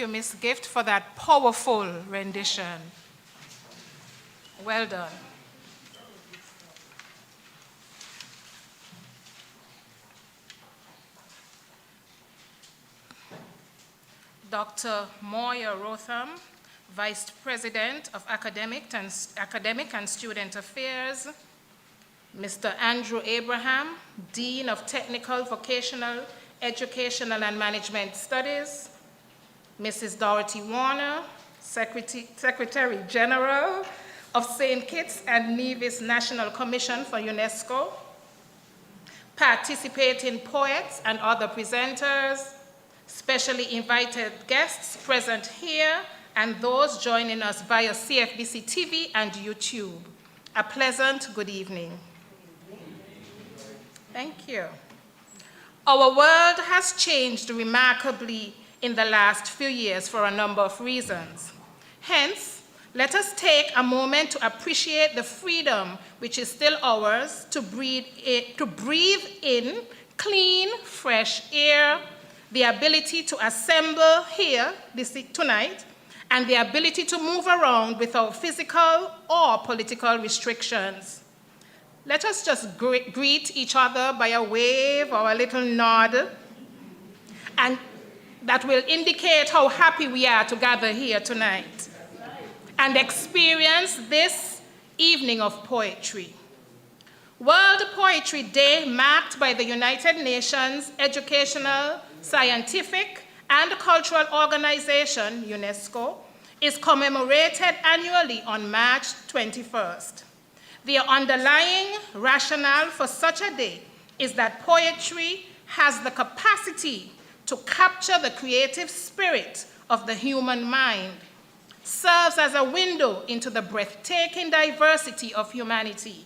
you, Miss Gift, for that powerful rendition. Well done. Dr. Moya Rotham, Vice President of Academic and Student Affairs, Mr. Andrew Abraham, Dean of Technical, Vocational, Educational and Management Studies, Mrs. Dorothy Warner, Secretary General of St. Kitts and Nevis National Commission for UNESCO, participating poets and other presenters, specially invited guests present here, and those joining us via CFBC TV and YouTube. A pleasant good evening. Thank you. Our world has changed remarkably in the last few years for a number of reasons. Hence, let us take a moment to appreciate the freedom which is still ours to breathe in clean, fresh air, the ability to assemble here tonight, and the ability to move around without physical or political restrictions. Let us just greet each other by a wave or a little nod, and that will indicate how happy we are to gather here tonight and experience this evening of poetry. World Poetry Day, marked by the United Nations Educational, Scientific, and Cultural Organization, UNESCO, is commemorated annually on March 21st. The underlying rationale for such a day is that poetry has the capacity to capture the creative spirit of the human mind, serves as a window into the breathtaking diversity of humanity,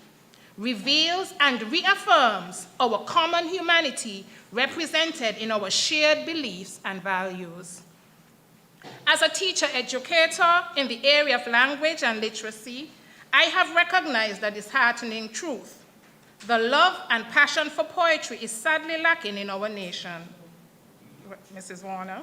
reveals and reaffirms our common humanity represented in our shared beliefs and values. As a teacher-educator in the area of language and literacy, I have recognized a disheartening truth. The love and passion for poetry is sadly lacking in our nation. Mrs. Warner.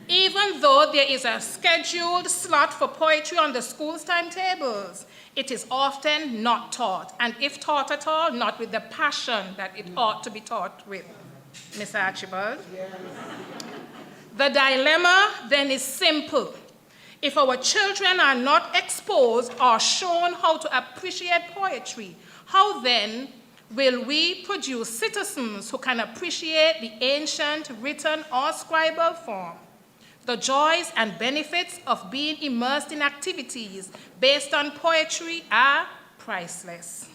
Even though there is a scheduled slot for poetry on the school's timetables, it is often not taught, and if taught at all, not with the passion that it ought to be taught with. Ms. Archibald? Yes. The dilemma then is simple. If our children are not exposed or shown how to appreciate poetry, how then will we produce citizens who can appreciate the ancient written or scribal form? The joys and benefits of being immersed in activities based on poetry are priceless.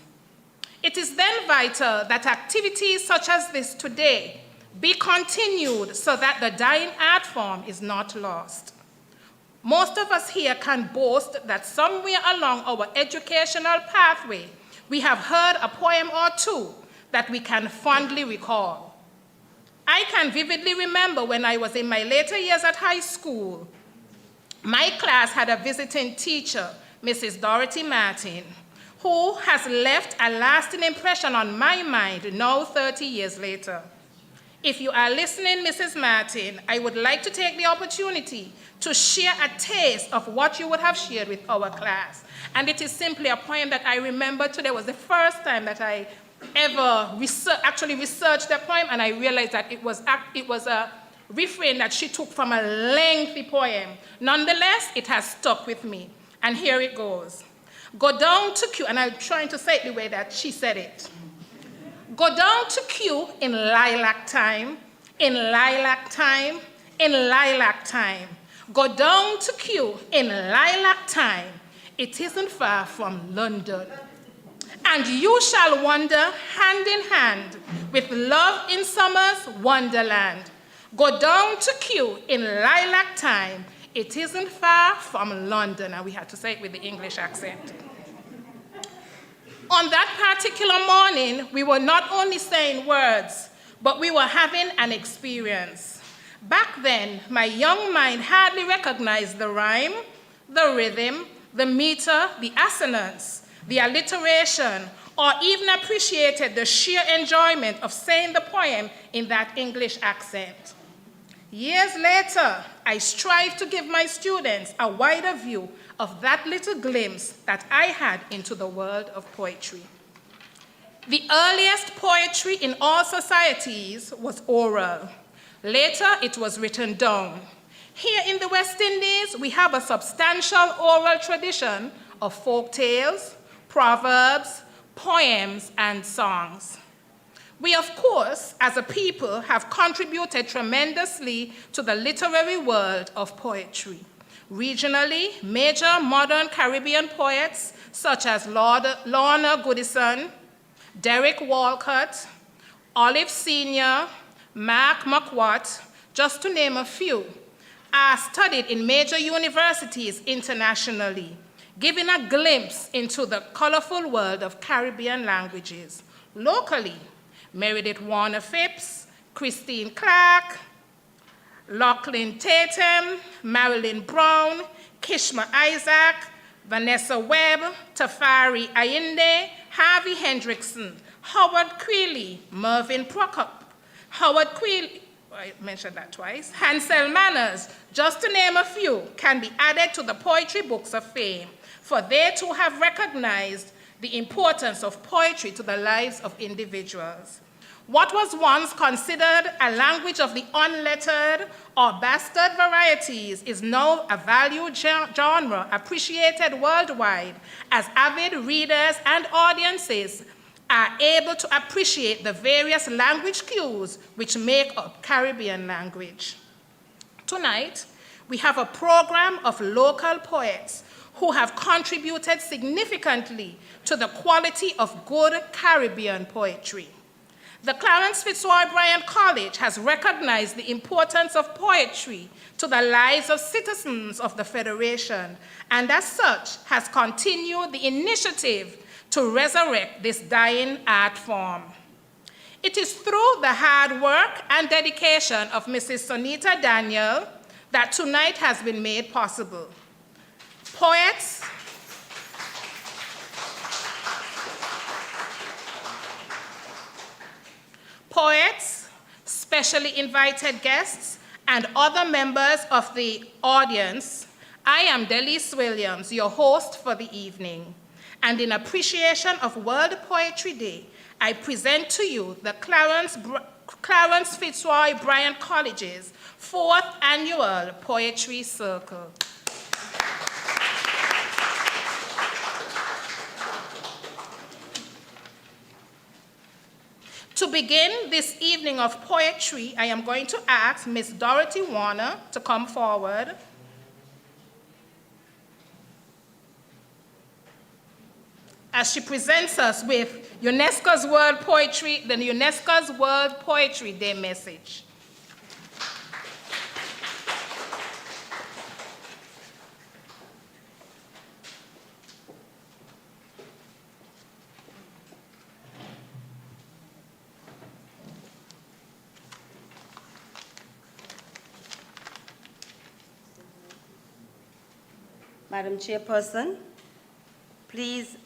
It is then vital that activities such as this today be continued so that the dying art form is not lost. Most of us here can boast that somewhere along our educational pathway, we have heard a poem or two that we can fondly recall. I can vividly remember when I was in my later years at high school, my class had a visiting teacher, Mrs. Dorothy Martin, who has left a lasting impression on my mind now 30 years later. If you are listening, Mrs. Martin, I would like to take the opportunity to share a taste of what you would have shared with our class. And it is simply a poem that I remember today. Was the first time that I ever actually researched the poem, and I realized that it was a refrain that she took from a lengthy poem. Nonetheless, it has stuck with me. And here it goes. Go down to Q, and I'm trying to say it the way that she said it. Go down to Q in lilac time, in lilac time, in lilac time. Go down to Q in lilac time. It isn't far from London. And you shall wander hand in hand with love in summer's wonderland. Go down to Q in lilac time. It isn't far from London. And we had to say it with the English accent. On that particular morning, we were not only saying words, but we were having an experience. Back then, my young mind hardly recognized the rhyme, the rhythm, the meter, the assonance, the alliteration, or even appreciated the sheer enjoyment of saying the poem in that English accent. Years later, I strive to give my students a wider view of that little glimpse that I had into the world of poetry. The earliest poetry in all societies was oral. Later, it was written down. Here in the West Indies, we have a substantial oral tradition of folk tales, proverbs, poems, and songs. We, of course, as a people, have contributed tremendously to the literary world of poetry. Regionally, major modern Caribbean poets such as Lorna Goodison, Derek Walcott, Olive Sr., Mark McWatt, just to name a few, are studied in major universities internationally, giving a glimpse into the colorful world of Caribbean languages. Locally, Meredith Warner Phipps, Christine Clark, Lachlan Tatum, Marilyn Brown, Kishma Isaac, Vanessa Webb, Tafari Ayinde, Harvey Hendrickson, Howard Queeley, Mervyn Prokop, Howard Queeley, I mentioned that twice, Hansel Manners, just to name a few, can be added to the poetry books of fame, for they too have recognized the importance of poetry to the lives of individuals. What was once considered a language of the unlettered or bastard varieties is now a valued genre appreciated worldwide, as avid readers and audiences are able to appreciate the various language cues which make up Caribbean language. Tonight, we have a program of local poets who have contributed significantly to the quality of good Caribbean poetry. The Clarence Fitzroy Bryant College has recognized the importance of poetry to the lives of citizens of the Federation, and as such has continued the initiative to resurrect this dying art form. It is through the hard work and dedication of Mrs. Sonita Daniel that tonight has been made possible. Poets, specially invited guests, and other members of the audience, I am Delise Williams, your host for the evening. And in appreciation of World Poetry Day, I present to you the Clarence Fitzroy Bryant College's 4th Annual Poetry Circle. To begin this evening of poetry, I am going to ask Ms. Dorothy Warner to come forward. As she presents us with UNESCO's World Poetry Day message. Madam Chairperson, please.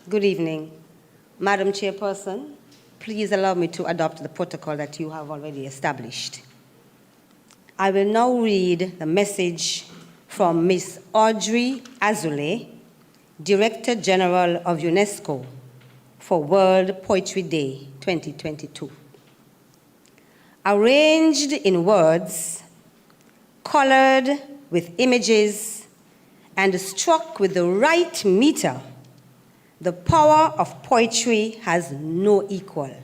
Good evening. Madam Chairperson, please allow me to adopt the protocol that you have already established. I will now read the message from Ms. Audrey Azoulay, Director General of UNESCO for World Poetry Day 2022. Arranged in words, colored with images, and struck with the right meter, the power of poetry has no equal.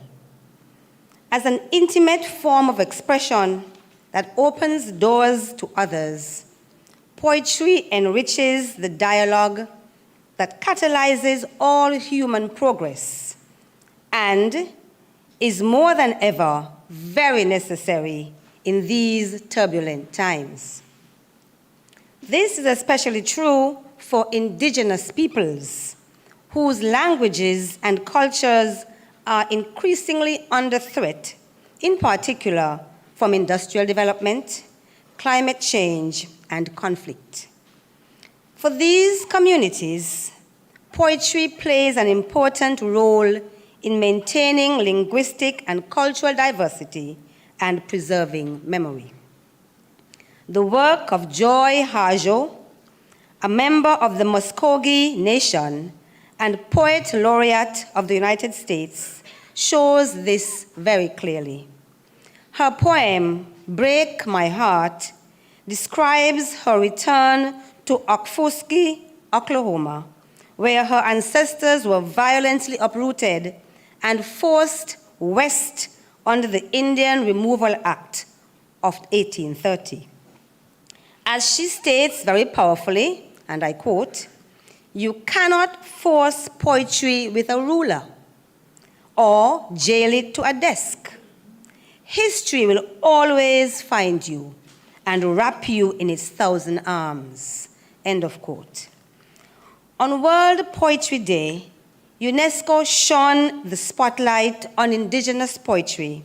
As an intimate form of expression that opens doors to others, poetry enriches the dialogue that catalyzes all human progress and is more than ever very necessary in these turbulent times. This is especially true for indigenous peoples, whose languages and cultures are increasingly under threat, in particular from industrial development, climate change, and conflict. For these communities, poetry plays an important role in maintaining linguistic and cultural diversity and preserving memory. The work of Joy Harjo, a member of the Muskogee Nation and Poet Laureate of the United States, shows this very clearly. Her poem, Break My Heart, describes her return to Okfuskee, Oklahoma, where her ancestors were violently uprooted and forced west under the Indian Removal Act of 1830. As she states very powerfully, and I quote, "You cannot force poetry with a ruler or jail it to a desk. History will always find you and wrap you in its 1,000 arms." End of quote. On World Poetry Day, UNESCO shone the spotlight on indigenous poetry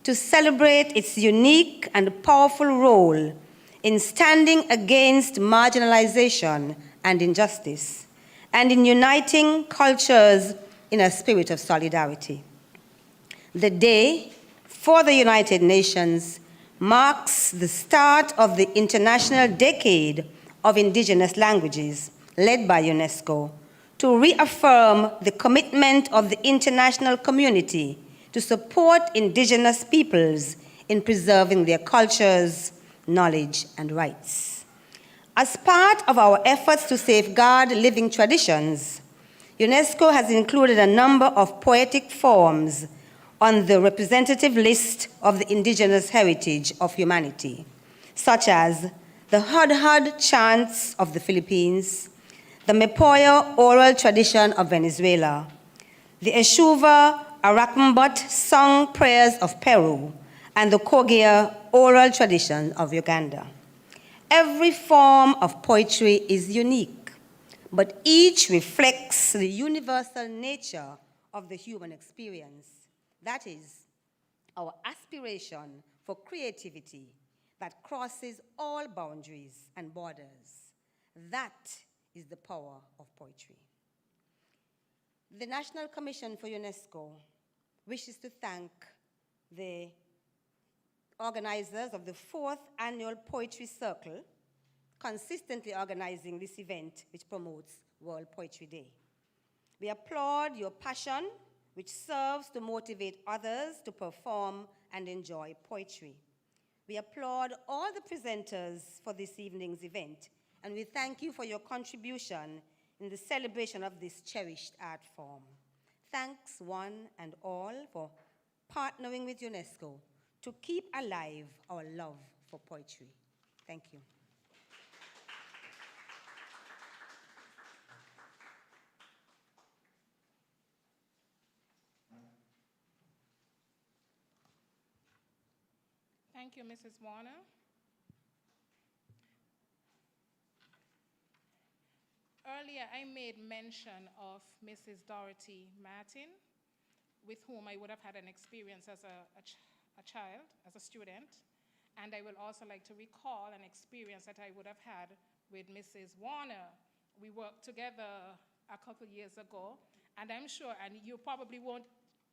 to celebrate its unique and powerful role in standing against marginalization and injustice, and in uniting cultures in a spirit of solidarity. The day for the United Nations marks the start of the International Decade of Indigenous Languages, led by UNESCO, to reaffirm the commitment of the international community to support indigenous peoples in preserving their cultures, knowledge, and rights. As part of our efforts to safeguard living traditions, UNESCO has included a number of poetic forms on the representative list of the indigenous heritage of humanity, such as the Hudhud chants of the Philippines, the Mepoyo oral tradition of Venezuela, the Eshuva Arakmbot sung prayers of Peru, and the Kogia oral tradition of Uganda. Every form of poetry is unique, but each reflects the universal nature of the human experience. That is, our aspiration for creativity that crosses all boundaries and borders. That is the power of poetry. The National Commission for UNESCO wishes to thank the organizers of the 4th Annual Poetry Circle, consistently organizing this event which promotes World Poetry Day. We applaud your passion, which serves to motivate others to perform and enjoy poetry. We applaud all the presenters for this evening's event, and we thank you for your contribution in the celebration of this cherished art form. Thanks one and all for partnering with UNESCO to keep alive our love for poetry. Thank you. Thank you, Mrs. Warner. Earlier, I made mention of Mrs. Dorothy Martin, with whom I would have had an experience as a child, as a student. And I will also like to recall an experience that I would have had with Mrs. Warner. We worked together a couple years ago, and I'm sure, and you probably won't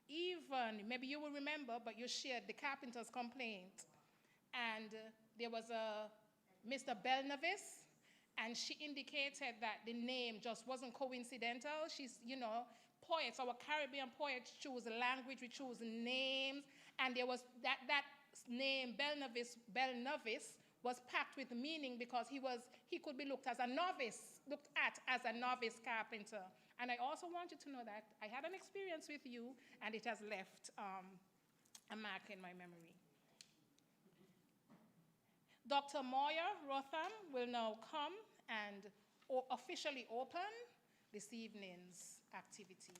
even, maybe you will remember, but you shared the carpenter's complaint. And there was a Mr. Belnavis, and she indicated that the name just wasn't coincidental. She's, poets, our Caribbean poets choose language, we choose names, and there was that name, Belnavis, was packed with meaning because he could be looked at as a novice carpenter. And I also want you to know that I had an experience with you, and it has left a mark in my memory. Dr. Moya Rotham will now come and officially open this evening's activity.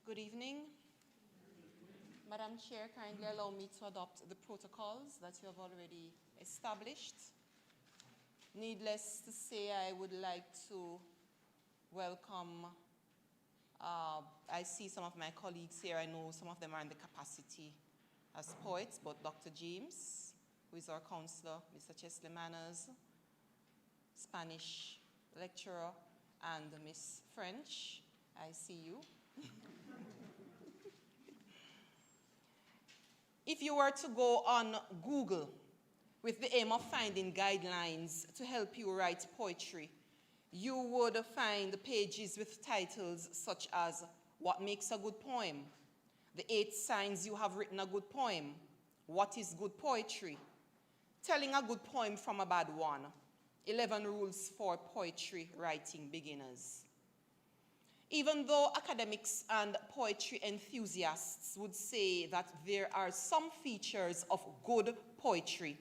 Good evening. Madam Chair, kindly allow me to adopt the protocols that you have already established. Needless to say, I would like to welcome, I see some of my colleagues here. I know some of them are in the capacity as poets, but Dr. James, who is our counselor, Mr. Chesley Manners, Spanish lecturer, and Miss French, I see you. If you were to go on Google with the aim of finding guidelines to help you write poetry, you would find pages with titles such as What Makes a Good Poem? The 8 Signs You Have Written a Good Poem. What is Good Poetry? Telling a Good Poem from a Bad One. 11 Rules for Poetry Writing Beginners. Even though academics and poetry enthusiasts would say that there are some features of good poetry,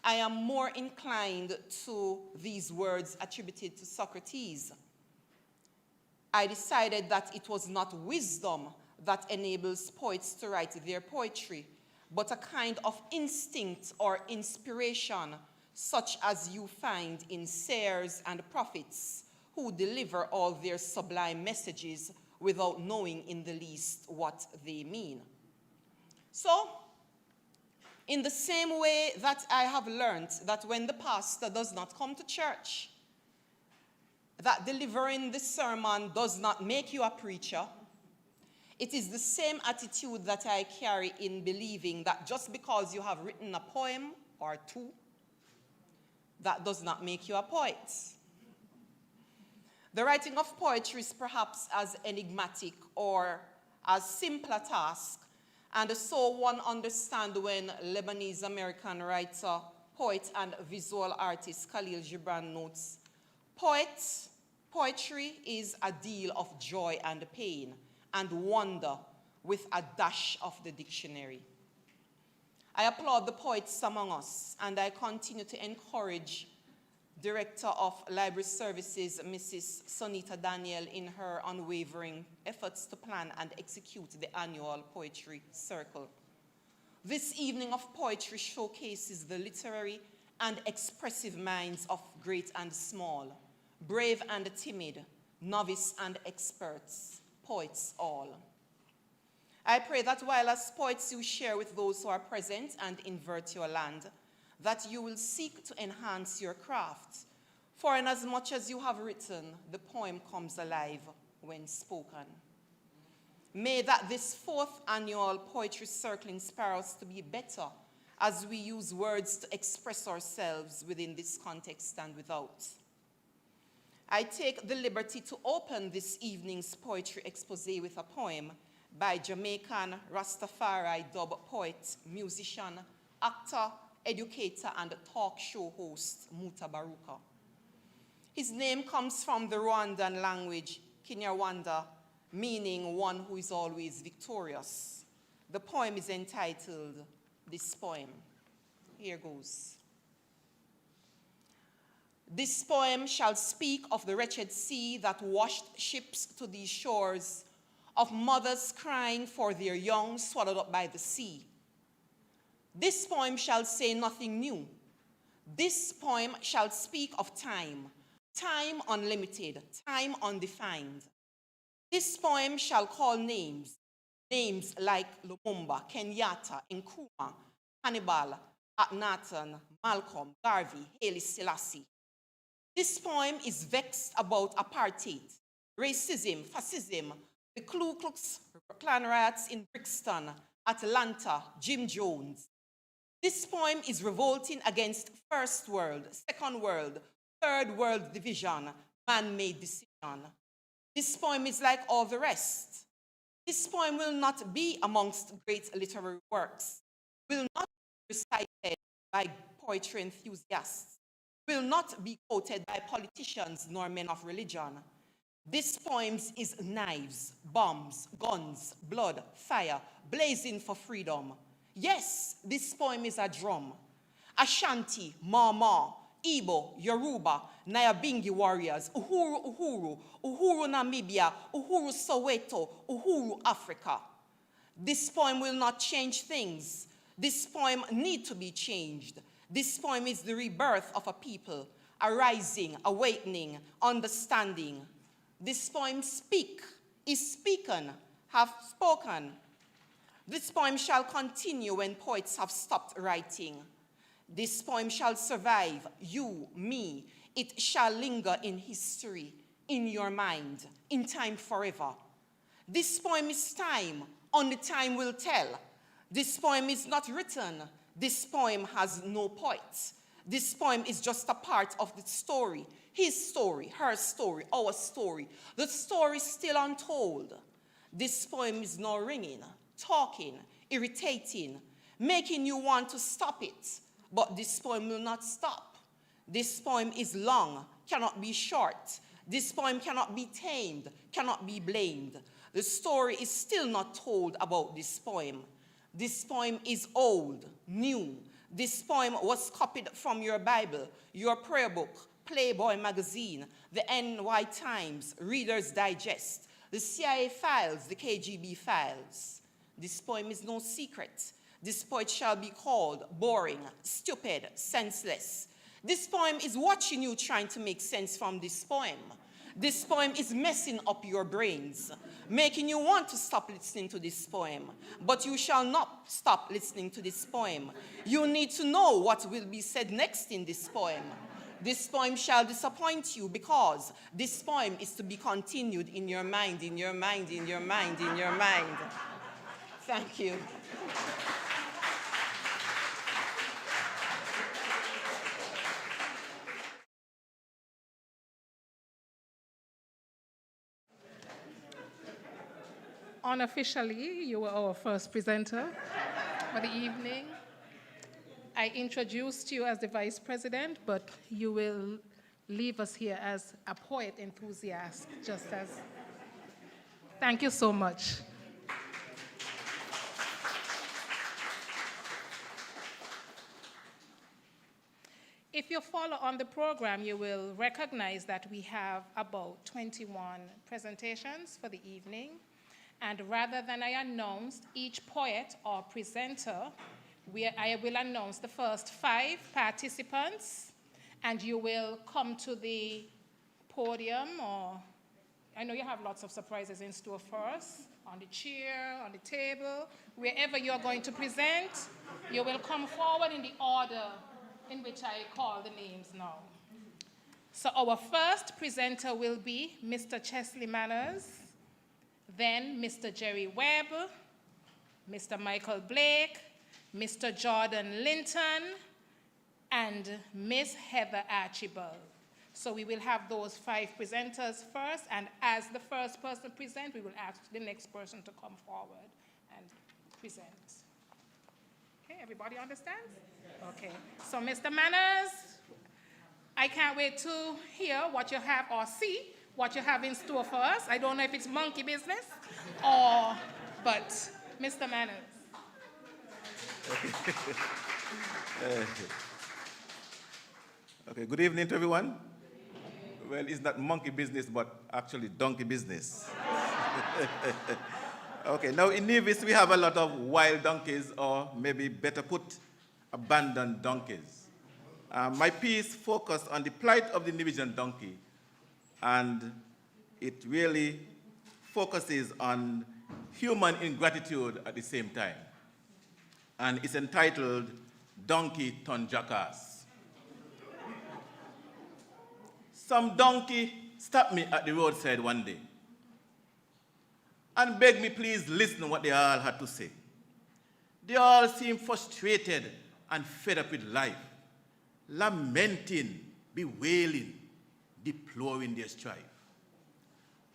I am more inclined to these words attributed to Socrates. I decided that it was not wisdom that enables poets to write their poetry, but a kind of instinct or inspiration, such as you find in seers and prophets, who deliver all their sublime messages without knowing in the least what they mean. So, in the same way that I have learned that when the pastor does not come to church, that delivering the sermon does not make you a preacher, it is the same attitude that I carry in believing that just because you have written a poem or two, that does not make you a poet. The writing of poetry is perhaps as enigmatic or as simple a task, and so one understands when Lebanese-American writer, poet, and visual artist Khalil Gibran notes, poetry is a deal of joy and pain and wonder with a dash of the dictionary. I applaud the poets among us, and I continue to encourage Director of Library Services, Mrs. Sonita Daniel, in her unwavering efforts to plan and execute the annual Poetry Circle. This evening of poetry showcases the literary and expressive minds of great and small, brave and timid, novice and experts, poets all. I pray that while as poets you share with those who are present and in virtual land, that you will seek to enhance your craft. For inasmuch as you have written, the poem comes alive when spoken. May that this 4th annual Poetry Circle inspire us to be better as we use words to express ourselves within this context and without. I take the liberty to open this evening's poetry expose with a poem by Jamaican Rastafari dub poet, musician, actor, educator, and talk show host, Muta Baruka. His name comes from the Rwandan language, Kinyarwanda, meaning one who is always victorious. The poem is entitled, This Poem. Here goes. This poem shall speak of the wretched sea that washed ships to these shores, of mothers crying for their young swallowed up by the sea. This poem shall say nothing new. This poem shall speak of time, time unlimited, time undefined. This poem shall call names, names like Lumumba, Kenyatta, Nkrumah, Hannibal, Akhenaten, Malcolm, Garvey, Haile Selassie. This poem is vexed about apartheid, racism, fascism, the Ku Klux Klan riots in Brixton, Atlanta, Jim Jones. This poem is revolting against first world, second world, third world division, man-made decision. This poem is like all the rest. This poem will not be amongst great literary works, will not be recited by poetry enthusiasts, will not be quoted by politicians nor men of religion. This poem is knives, bombs, guns, blood, fire, blazing for freedom. Yes, this poem is a drum. Ashanti, Mama, Igbo, Yoruba, Nyabingi warriors, Uhuru, Uhuru, Uhuru Namibia, Uhuru Soweto, Uhuru Africa. This poem will not change things. This poem needs to be changed. This poem is the rebirth of a people, arising, awakening, understanding. This poem is speaken, have spoken. This poem shall continue when poets have stopped writing. This poem shall survive, you, me. It shall linger in history, in your mind, in time forever. This poem is time, only time will tell. This poem is not written. This poem has no poet. This poem is just a part of the story. His story, her story, our story. The story is still untold. This poem is now ringing, talking, irritating, making you want to stop it. But this poem will not stop. This poem is long, cannot be short. This poem cannot be tamed, cannot be blamed. The story is still not told about this poem. This poem is old, new. This poem was copied from your Bible, your prayer book, Playboy magazine, the NY Times, Reader's Digest, the CIA files, the KGB files. This poem is no secret. This poet shall be called boring, stupid, senseless. This poem is watching you trying to make sense from this poem. This poem is messing up your brains, making you want to stop listening to this poem. But you shall not stop listening to this poem. You need to know what will be said next in this poem. This poem shall disappoint you because this poem is to be continued in your mind, in your mind, in your mind, in your mind. Thank you. Unofficially, you were our first presenter for the evening. I introduced you as the vice president, but you will leave us here as a poet enthusiast, just as. Thank you so much. If you follow on the program, you will recognize that we have about 21 presentations for the evening. And rather than I announce each poet or presenter, I will announce the first 5 participants, and you will come to the podium, or I know you have lots of surprises in store for us, on the chair, on the table, wherever you're going to present, you will come forward in the order in which I call the names now. So our first presenter will be Mr. Chesley Manners, then Mr. Jerry Webb, Mr. Michael Blake, Mr. Jordan Linton, and Miss Heather Archibald. So we will have those 5 presenters first, and as the first person presents, we will ask the next person to come forward and present. Okay, everybody understands? Okay, so Mr. Manners, I can't wait to hear what you have or see what you have in store for us. I don't know if it's monkey business or, but Mr. Manners. Okay, good evening to everyone. Well, it's not monkey business, but actually donkey business. Okay, now in Nevis, we have a lot of wild donkeys, or maybe better put, abandoned donkeys. My piece focused on the plight of the Nevisian donkey, and it really focuses on human ingratitude at the same time. And it's entitled Donkey Turned Jackass. Some donkey stopped me at the roadside one day and begged me please listen to what they all had to say. They all seemed frustrated and fed up with life, lamenting, bewailing, deploring their strife.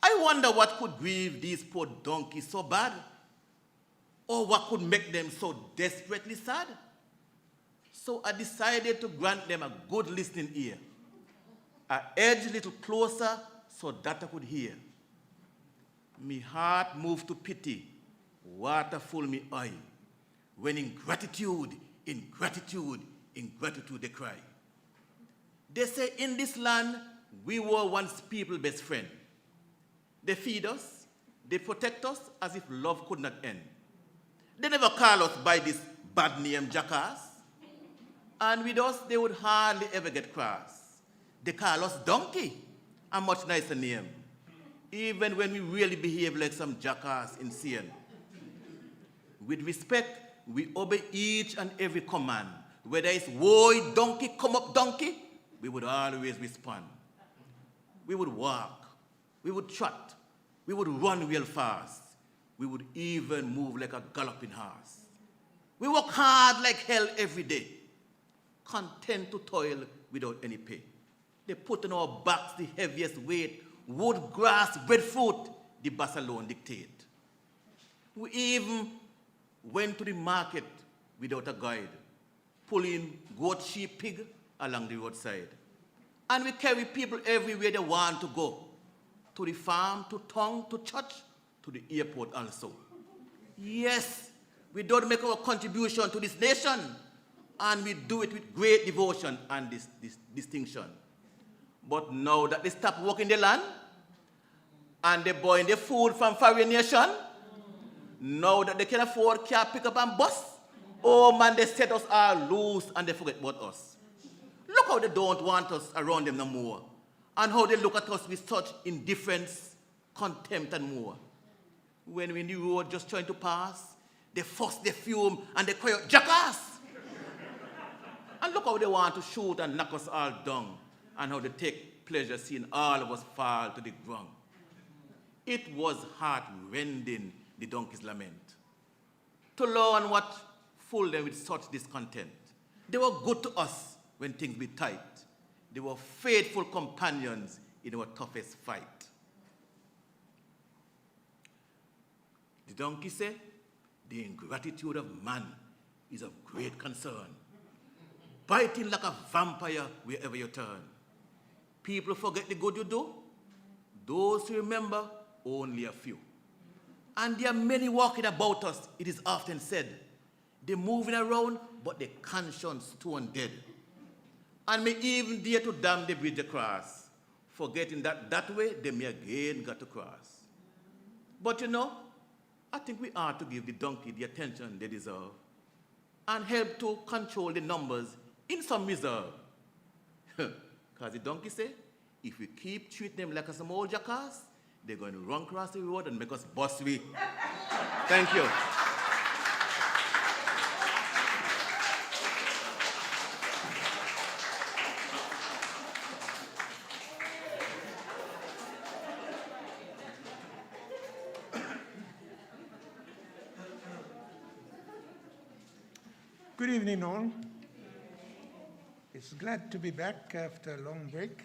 I wonder what could grieve these poor donkeys so bad, or what could make them so desperately sad. So I decided to grant them a good listening ear. I edged a little closer so that I could hear. Me heart moved to pity, water full me eye, when in gratitude, they cry. They say in this land, we were once people's best friend. They feed us, they protect us as if love could not end. They never call us by this bad name, jackass. And with us, they would hardly ever get cross. They call us donkey, a much nicer name, even when we really behave like some jackass insane. With respect, we obey each and every command. Whether it's, "Whoa, donkey, come up, donkey," we would always respond. We would walk, we would trot, we would run real fast. We would even move like a galloping horse. We work hard like hell every day, content to toil without any pay. They put on our backs the heaviest weight, wood, grass, breadfruit, the boss alone dictate. We even went to the market without a guide, pulling goat, sheep, pig along the roadside. And we carry people everywhere they want to go, to the farm, to town, to church, to the airport also. Yes, we don't make our contribution to this nation, and we do it with great devotion and this distinction. But now that they stop working the land, and they're buying the food from foreign nation, now that they can afford car pick up and bus, oh man, they set us all loose and they forget about us. Look how they don't want us around them no more, and how they look at us with such indifference, contempt, and more. When we're in the road just trying to pass, they fuss, they fume, and they cry out, "Jackass!" And look how they want to shoot and knock us all down, and how they take pleasure seeing all of us fall to the ground. It was heart-rending, the donkey's lament, to learn what filled them with such discontent. They were good to us when things were tight. They were faithful companions in our toughest fight. The donkey said, "The ingratitude of man is of great concern, biting like a vampire wherever you turn. People forget the good you do. Those who remember, only a few. And there are many walking about us, it is often said. They're moving around, but their conscience stone dead. And may even dare to damn the bridge across, forgetting that way they may again get to cross. But you know, I think we ought to give the donkey the attention they deserve and help to control the numbers in some reserve. Because the donkey say, if we keep treating them like some old jackass, they're going to run across the road and make us bust we. Thank you. Good evening, all. It's glad to be back after a long break.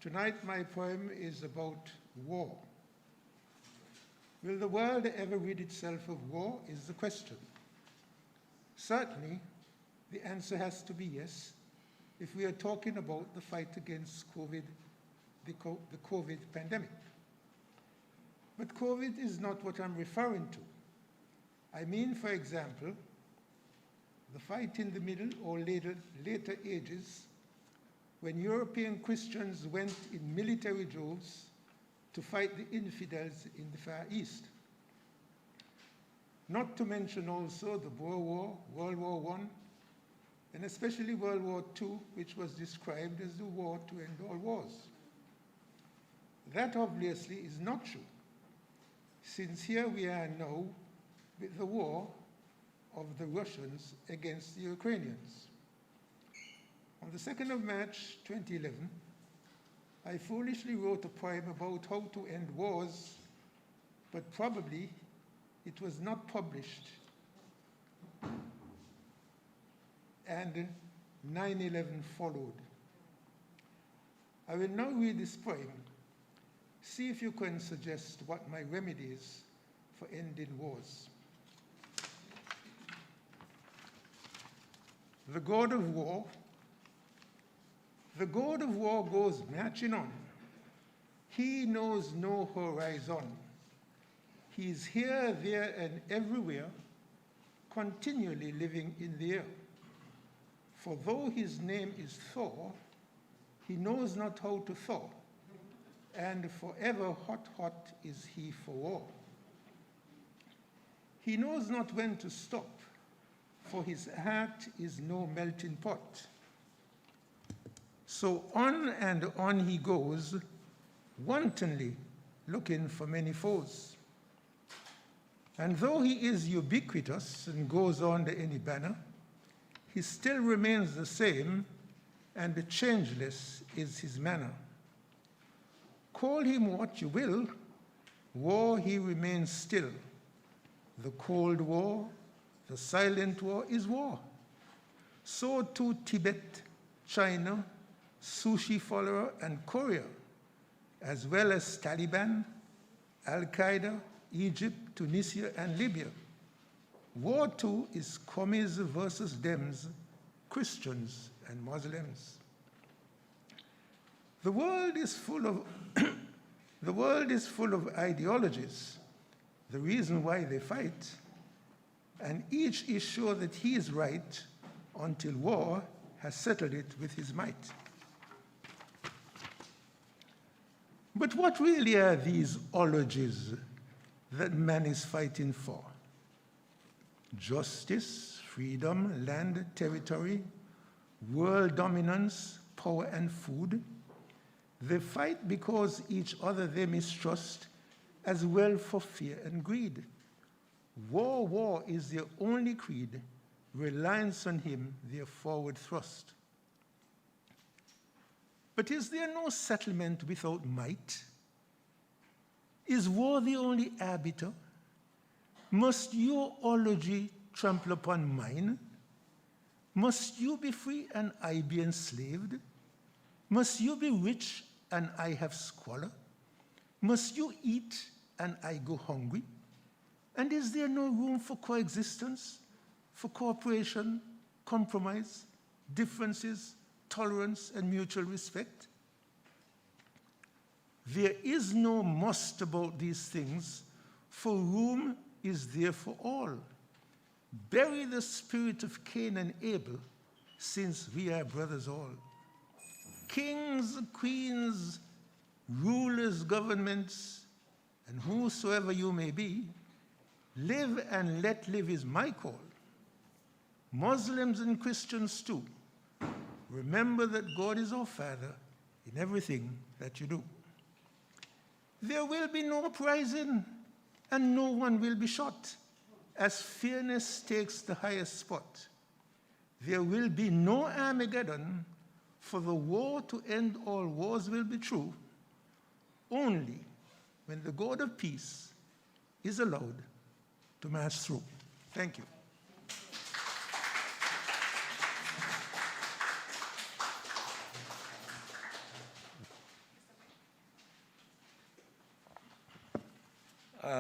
Tonight, my poem is about war. Will the world ever rid itself of war is the question. Certainly, the answer has to be yes, if we are talking about the fight against the COVID pandemic. But COVID is not what I'm referring to. I mean, for example, the fight in the Middle or later ages when European Christians went in military droves to fight the infidels in the Far East. Not to mention also the Boer War, World War I, and especially World War II, which was described as the war to end all wars. That obviously is not true, since here we are now with the war of the Russians against the Ukrainians. On the 2nd of March 2011, I foolishly wrote a poem about how to end wars, but probably it was not published, and 9/11 followed. I will now read this poem. See if you can suggest what my remedy is for ending wars. The god of war. The god of war goes marching on. He knows no horizon. He is here, there, and everywhere, continually living in the air. For though his name is Thor, he knows not how to thaw, and forever hot is he for war. He knows not when to stop, for his heart is no melting pot. So on and on he goes, wantonly looking for many foes. And though he is ubiquitous and goes under any banner, he still remains the same, and changeless is his manner. Call him what you will, war he remains still. The Cold War, the silent war is war. So too Tibet, China, sushi follower, and Korea, as well as Taliban, Al-Qaeda, Egypt, Tunisia, and Libya. War too is commies versus Dems, Christians and Muslims. The world is full of the world is full of ideologies, the reason why they fight, and each is sure that he is right until war has settled it with his might. But what really are these ologies that man is fighting for? Justice, freedom, land, territory, world dominance, power, and food. They fight because each other they mistrust, as well for fear and greed. War, war is their only creed, reliance on him their forward thrust. But is there no settlement without might? Is war the only arbiter? Must your ology trample upon mine? Must you be free and I be enslaved? Must you be rich and I have squalor? Must you eat and I go hungry? And is there no room for coexistence, for cooperation, compromise, differences, tolerance, and mutual respect? There is no must about these things, for room is there for all. Bury the spirit of Cain and Abel, since we are brothers all. Kings, queens, rulers, governments, and whosoever you may be, live and let live is my call. Muslims and Christians too, remember that God is our Father in everything that you do. There will be no uprising, and no one will be shot, as fairness takes the highest spot. There will be no Armageddon, for the war to end all wars will be true, only when the God of peace is allowed to march through. Thank you.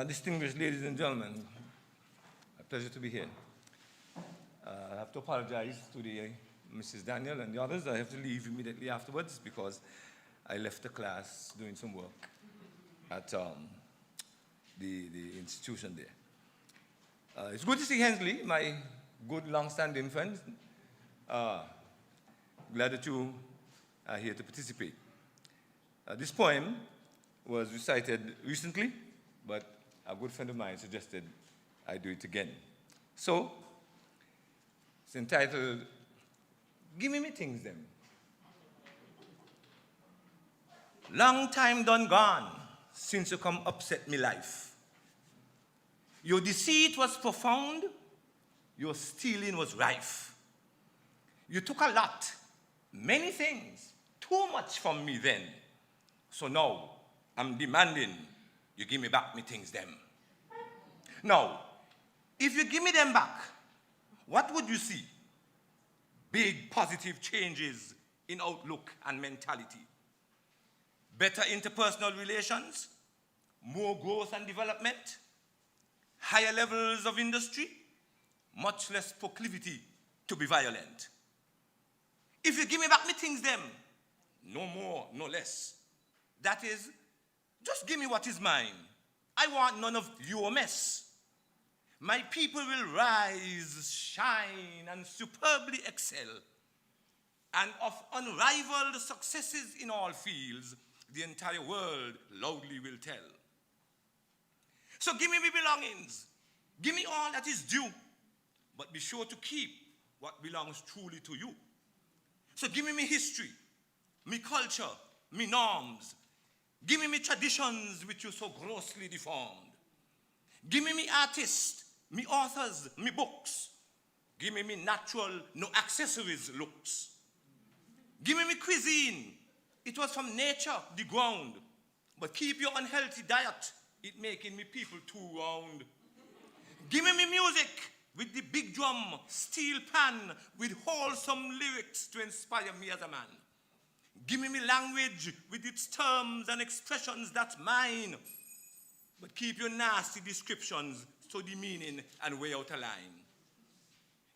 Distinguished ladies and gentlemen, a pleasure to be here. I have to apologize to Mrs. Daniel and the others. I have to leave immediately afterwards because I left the class doing some work at the institution there. It's good to see Hensley, my good long-standing friend. Glad that you are here to participate. This poem was recited recently, but a good friend of mine suggested I do it again. So, it's entitled, Give Me Things Them. Long time done gone since you come upset me life. Your deceit was profound, your stealing was rife. You took a lot, many things, too much from me then. So now, I'm demanding you give me back me things them. Now, if you give me them back, what would you see? Big positive changes in outlook and mentality. Better interpersonal relations, more growth and development, higher levels of industry, much less proclivity to be violent. If you give me back me things them, no more, no less. That is, just give me what is mine. I want none of your mess. My people will rise, shine, and superbly excel. And of unrivaled successes in all fields, the entire world loudly will tell. So give me my belongings. Give me all that is due, but be sure to keep what belongs truly to you. So give me history, me culture, me norms. Give me traditions which you so grossly deformed. Give me artists, me authors, me books. Give me natural, no accessories looks. Give me cuisine. It was from nature, the ground. But keep your unhealthy diet, it making me people too round. Give me music with the big drum, steel pan, with wholesome lyrics to inspire me as a man. Give me language with its terms and expressions that's mine. But keep your nasty descriptions so the meaning and way out of line.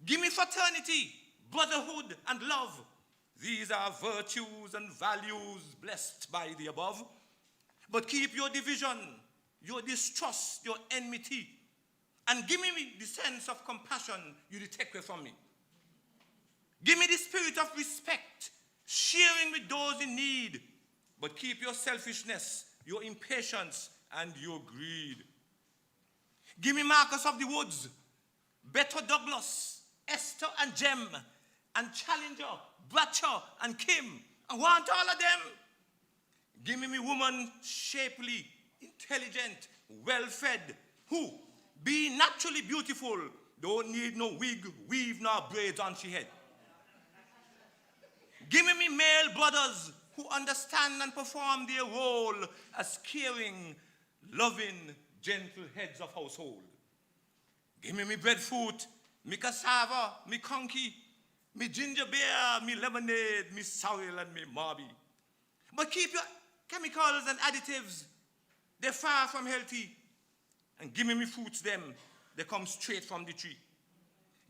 Give me fraternity, brotherhood, and love. These are virtues and values blessed by the above. But keep your division, your distrust, your enmity, and give me the sense of compassion you take away from me. Give me the spirit of respect, sharing with those in need, but keep your selfishness, your impatience, and your greed. Give me Marcus of the Woods, Beto Douglas, Esther and Jem, and Challenger, Bradshaw and Kim. I want all of them. Give me woman shapely, intelligent, well-fed, who, being naturally beautiful, don't need no wig, weave, nor braids on she head. Give me male brothers who understand and perform their role as caring, loving, gentle heads of household. Give me breadfruit, me cassava, me conky, me ginger beer, me lemonade, me sorrel, and me marby. But keep your chemicals and additives, they're far from healthy. And give me fruits them, they come straight from the tree.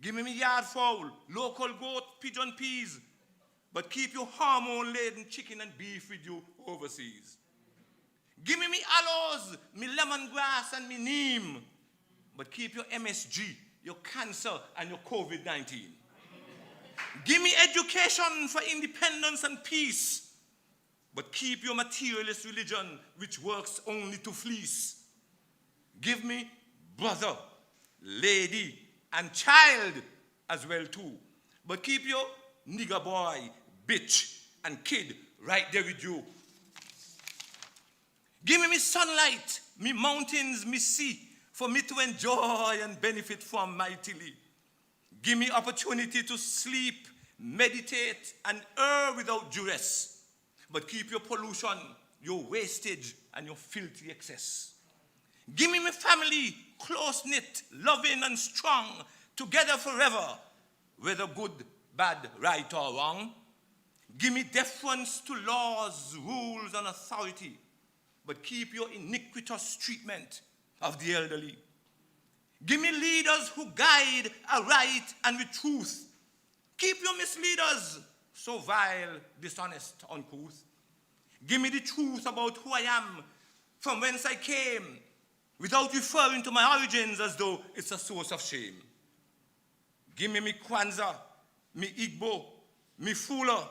Give me yard fowl, local goat, pigeon peas, but keep your hormone-laden chicken and beef with you overseas. Give me aloes, me lemongrass and me neem, but keep your MSG, your cancer and your COVID-19. Give me education for independence and peace, but keep your materialist religion which works only to fleece. Give me brother, lady, and child as well too, but keep your nigger boy, bitch, and kid right there with you. Give me sunlight, me mountains, me sea, for me to enjoy and benefit from mightily. Give me opportunity to sleep, meditate, and err without duress. But keep your pollution, your wastage, and your filthy excess. Give me my family, close-knit, loving, and strong, together forever, whether good, bad, right, or wrong. Give me deference to laws, rules, and authority, but keep your iniquitous treatment of the elderly. Give me leaders who guide aright and with truth. Keep your misleaders, so vile, dishonest, uncouth. Give me the truth about who I am, from whence I came, without referring to my origins as though it's a source of shame. Give me Kwanzaa, me Igbo, me Fula,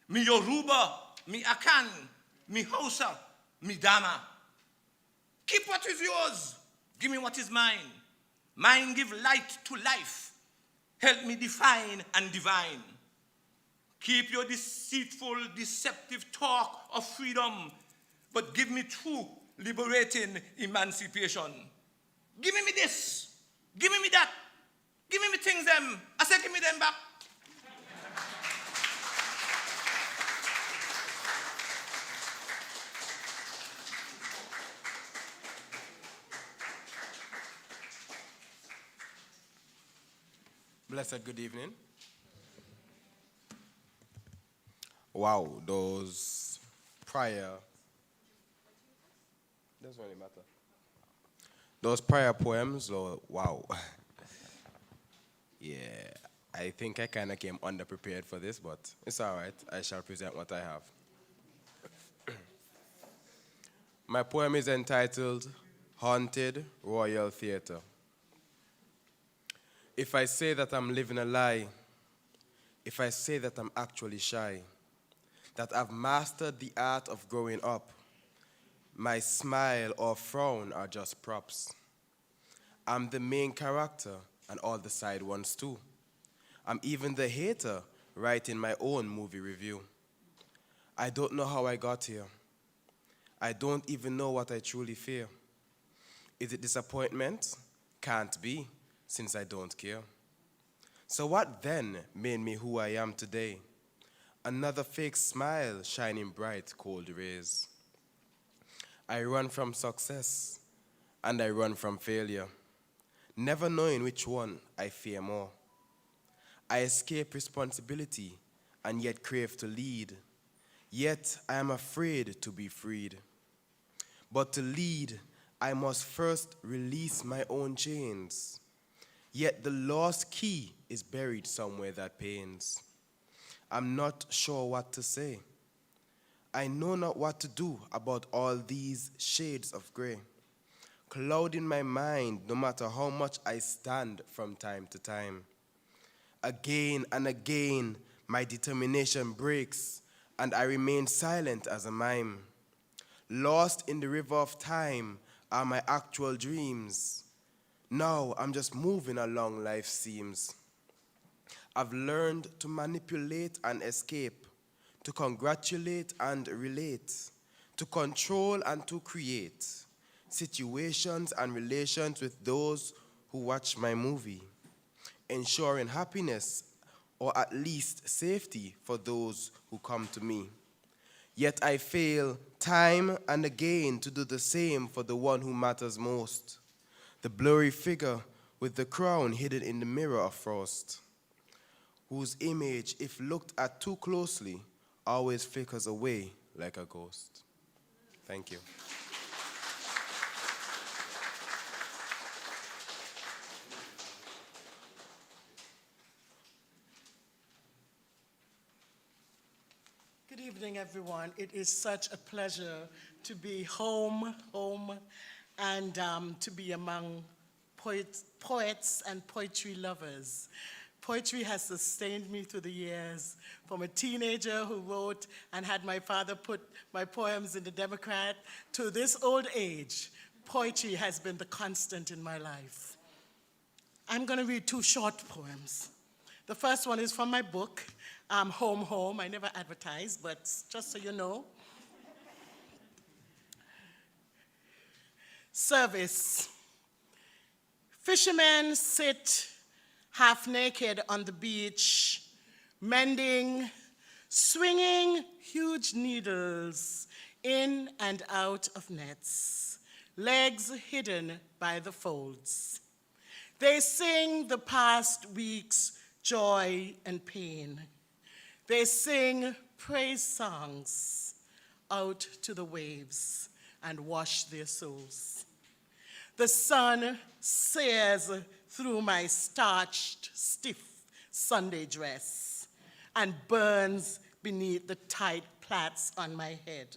me Yoruba, me Akan, me Hausa, me Dama. Keep what is yours. Give me what is mine. Mine give light to life. Help me define and divine. Keep your deceitful, deceptive talk of freedom, but give me true, liberating emancipation. Give me this. Give me that. Give me things them. I say give me them back. Blessed good evening. Wow, those prior, doesn't really matter. Those prior poems, oh, wow. Yeah, I think I kind of came underprepared for this, but it's all right. I shall present what I have. My poem is entitled Haunted Royal Theatre. If I say that I'm living a lie, if I say that I'm actually shy, that I've mastered the art of growing up, my smile or frown are just props. I'm the main character and all the side ones too. I'm even the hater writing my own movie review. I don't know how I got here. I don't even know what I truly fear. Is it disappointment? Can't be, since I don't care. So what then made me who I am today? Another fake smile shining bright, cold rays. I run from success, and I run from failure, never knowing which one I fear more. I escape responsibility, and yet crave to lead. Yet I am afraid to be freed. But to lead, I must first release my own chains. Yet the lost key is buried somewhere that pains. I'm not sure what to say. I know not what to do about all these shades of gray, clouding my mind no matter how much I stand from time to time. Again and again, my determination breaks, and I remain silent as a mime. Lost in the river of time are my actual dreams. Now I'm just moving along, life seems. I've learned to manipulate and escape, to congratulate and relate, to control and to create situations and relations with those who watch my movie, ensuring happiness or at least safety for those who come to me. Yet I fail time and again to do the same for the one who matters most, the blurry figure with the crown hidden in the mirror of frost, whose image, if looked at too closely, always flickers away like a ghost. Thank you. Good evening, everyone. It is such a pleasure to be home, and to be among poets and poetry lovers. Poetry has sustained me through the years, from a teenager who wrote and had my father put my poems in the Democrat, to this old age. Poetry has been the constant in my life. I'm going to read two short poems. The first one is from my book, Home. I never advertised, but just so you know. Service. Fishermen sit half naked on the beach, mending, swinging huge needles in and out of nets, legs hidden by the folds. They sing the past week's joy and pain. They sing praise songs out to the waves and wash their souls. The sun sears through my starched, stiff Sunday dress and burns beneath the tight plaits on my head.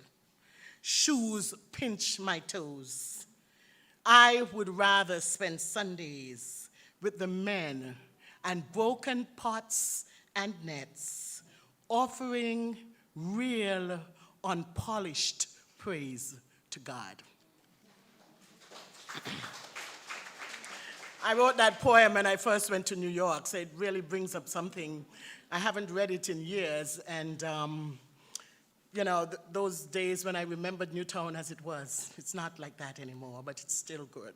Shoes pinch my toes. I would rather spend Sundays with the men and broken pots and nets, offering real, unpolished praise to God. I wrote that poem when I first went to New York, so it really brings up something. I haven't read it in years, and those days when I remembered Newtown as it was, it's not like that anymore, but it's still good.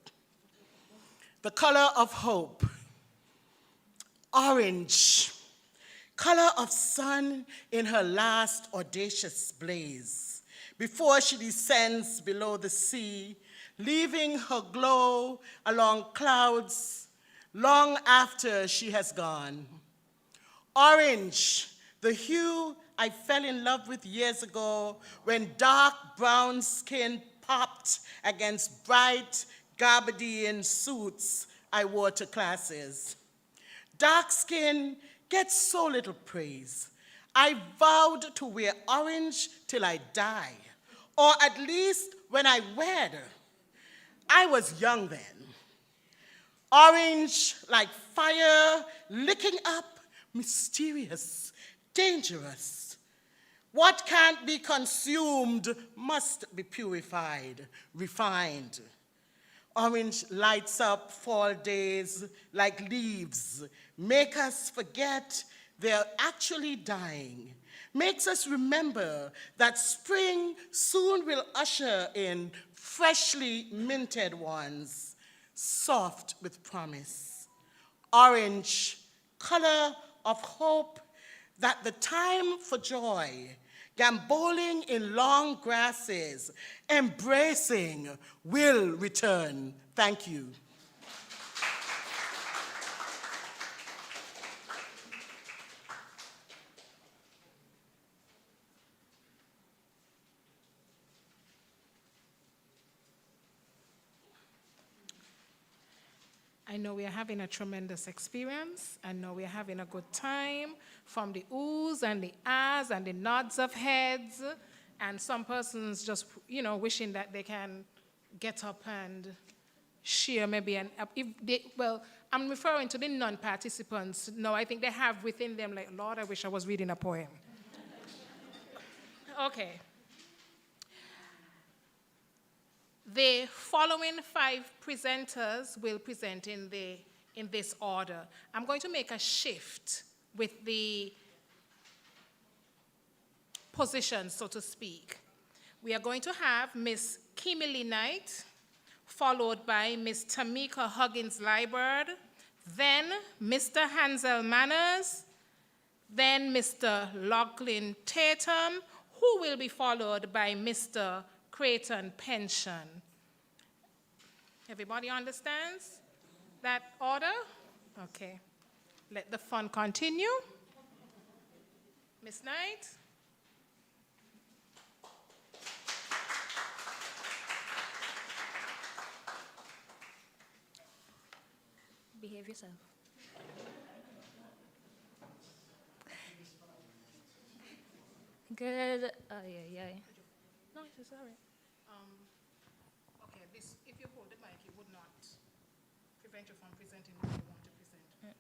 The color of hope. Orange, color of sun in her last audacious blaze, before she descends below the sea, leaving her glow along clouds long after she has gone. Orange, the hue I fell in love with years ago when dark brown skin popped against bright gabardine suits I wore to classes. Dark skin gets so little praise. I vowed to wear orange till I die, or at least when I wed. I was young then. Orange like fire, licking up, mysterious, dangerous. What can't be consumed must be purified, refined. Orange lights up fall days like leaves, make us forget they're actually dying, makes us remember that spring soon will usher in freshly minted ones, soft with promise. Orange, color of hope, that the time for joy, gamboling in long grasses, embracing, will return. Thank you. I know we are having a tremendous experience. I know we are having a good time from the oohs and the ahs and the nods of heads, and some persons just, wishing that they can get up and share maybe well, I'm referring to the non-participants. No, I think they have within them like, Lord, I wish I was reading a poem. Okay. The following 5 presenters will present in this order. I'm going to make a shift with the position, so to speak. We are going to have Miss Kimberly Knight, followed by Miss Tamika Huggins-Liburd, then Mr. Hansel Manners, then Mr. Lachlan Tatum, who will be followed by Mr. Creighton Pension. Everybody understands that order? Okay. Let the fun continue. Miss Knight. Behave yourself. Good. Oh, yeah. No, it's all right. Okay, if you hold the mic, it would not prevent you from presenting what you want to present. Yeah?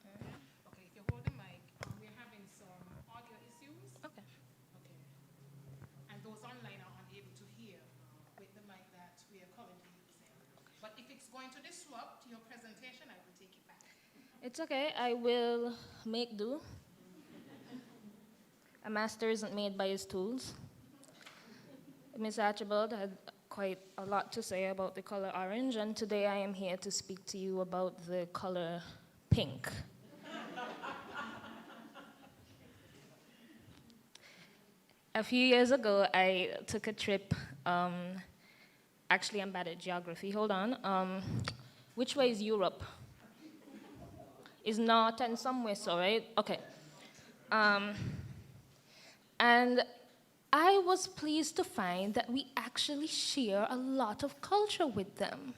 Okay, if you hold the mic, we're having some audio issues. Okay. Okay. And those online are unable to hear with the mic that we are currently using. But if it's going to disrupt your presentation, I will take it back. It's okay. I will make do. A master isn't made by his tools. Ms. Archibald had quite a lot to say about the color orange, and today I am here to speak to you about the color pink. A few years ago, I took a trip. Actually, I'm bad at geography. Hold on. Which way is Europe? Is north and somewhere, so right? Okay. And I was pleased to find that we actually share a lot of culture with them.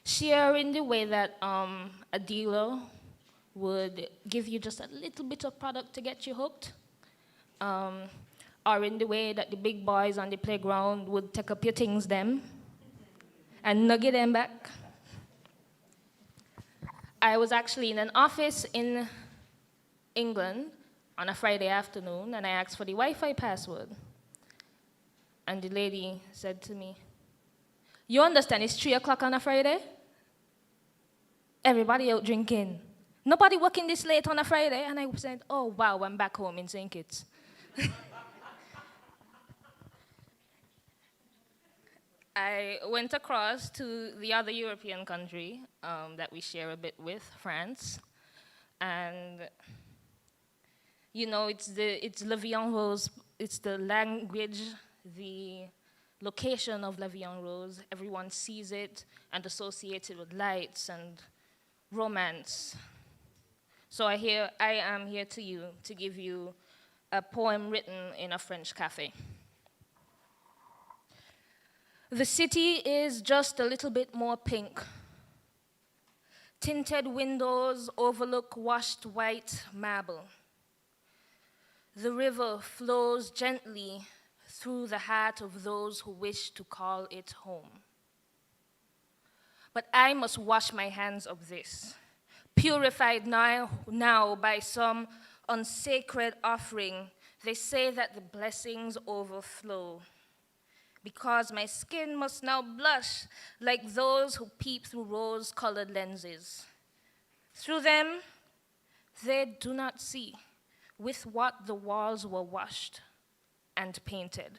Share in the way that a dealer would give you just a little bit of product to get you hooked, or in the way that the big boys on the playground would take up your things them and nugget them back. I was actually in an office in England on a Friday afternoon, and I asked for the Wi-Fi password. And the lady said to me, "You understand it's 3 o'clock on a Friday? Everybody out drinking. Nobody working this late on a Friday." And I said, "Oh, wow, I'm back home in St. Kitts." I went across to the other European country that we share a bit with, France. And, it's La Vie en Rose. It's the language, the location of La Vie en Rose. Everyone sees it and associates it with lights and romance. So I am here to give you a poem written in a French cafe. The city is just a little bit more pink. Tinted windows overlook washed white marble. The river flows gently through the heart of those who wish to call it home. But I must wash my hands of this, purified now by some unsacred offering. They say that the blessings overflow. because my skin must now blush like those who peep through rose-colored lenses. Through them, they do not see with what the walls were washed and painted,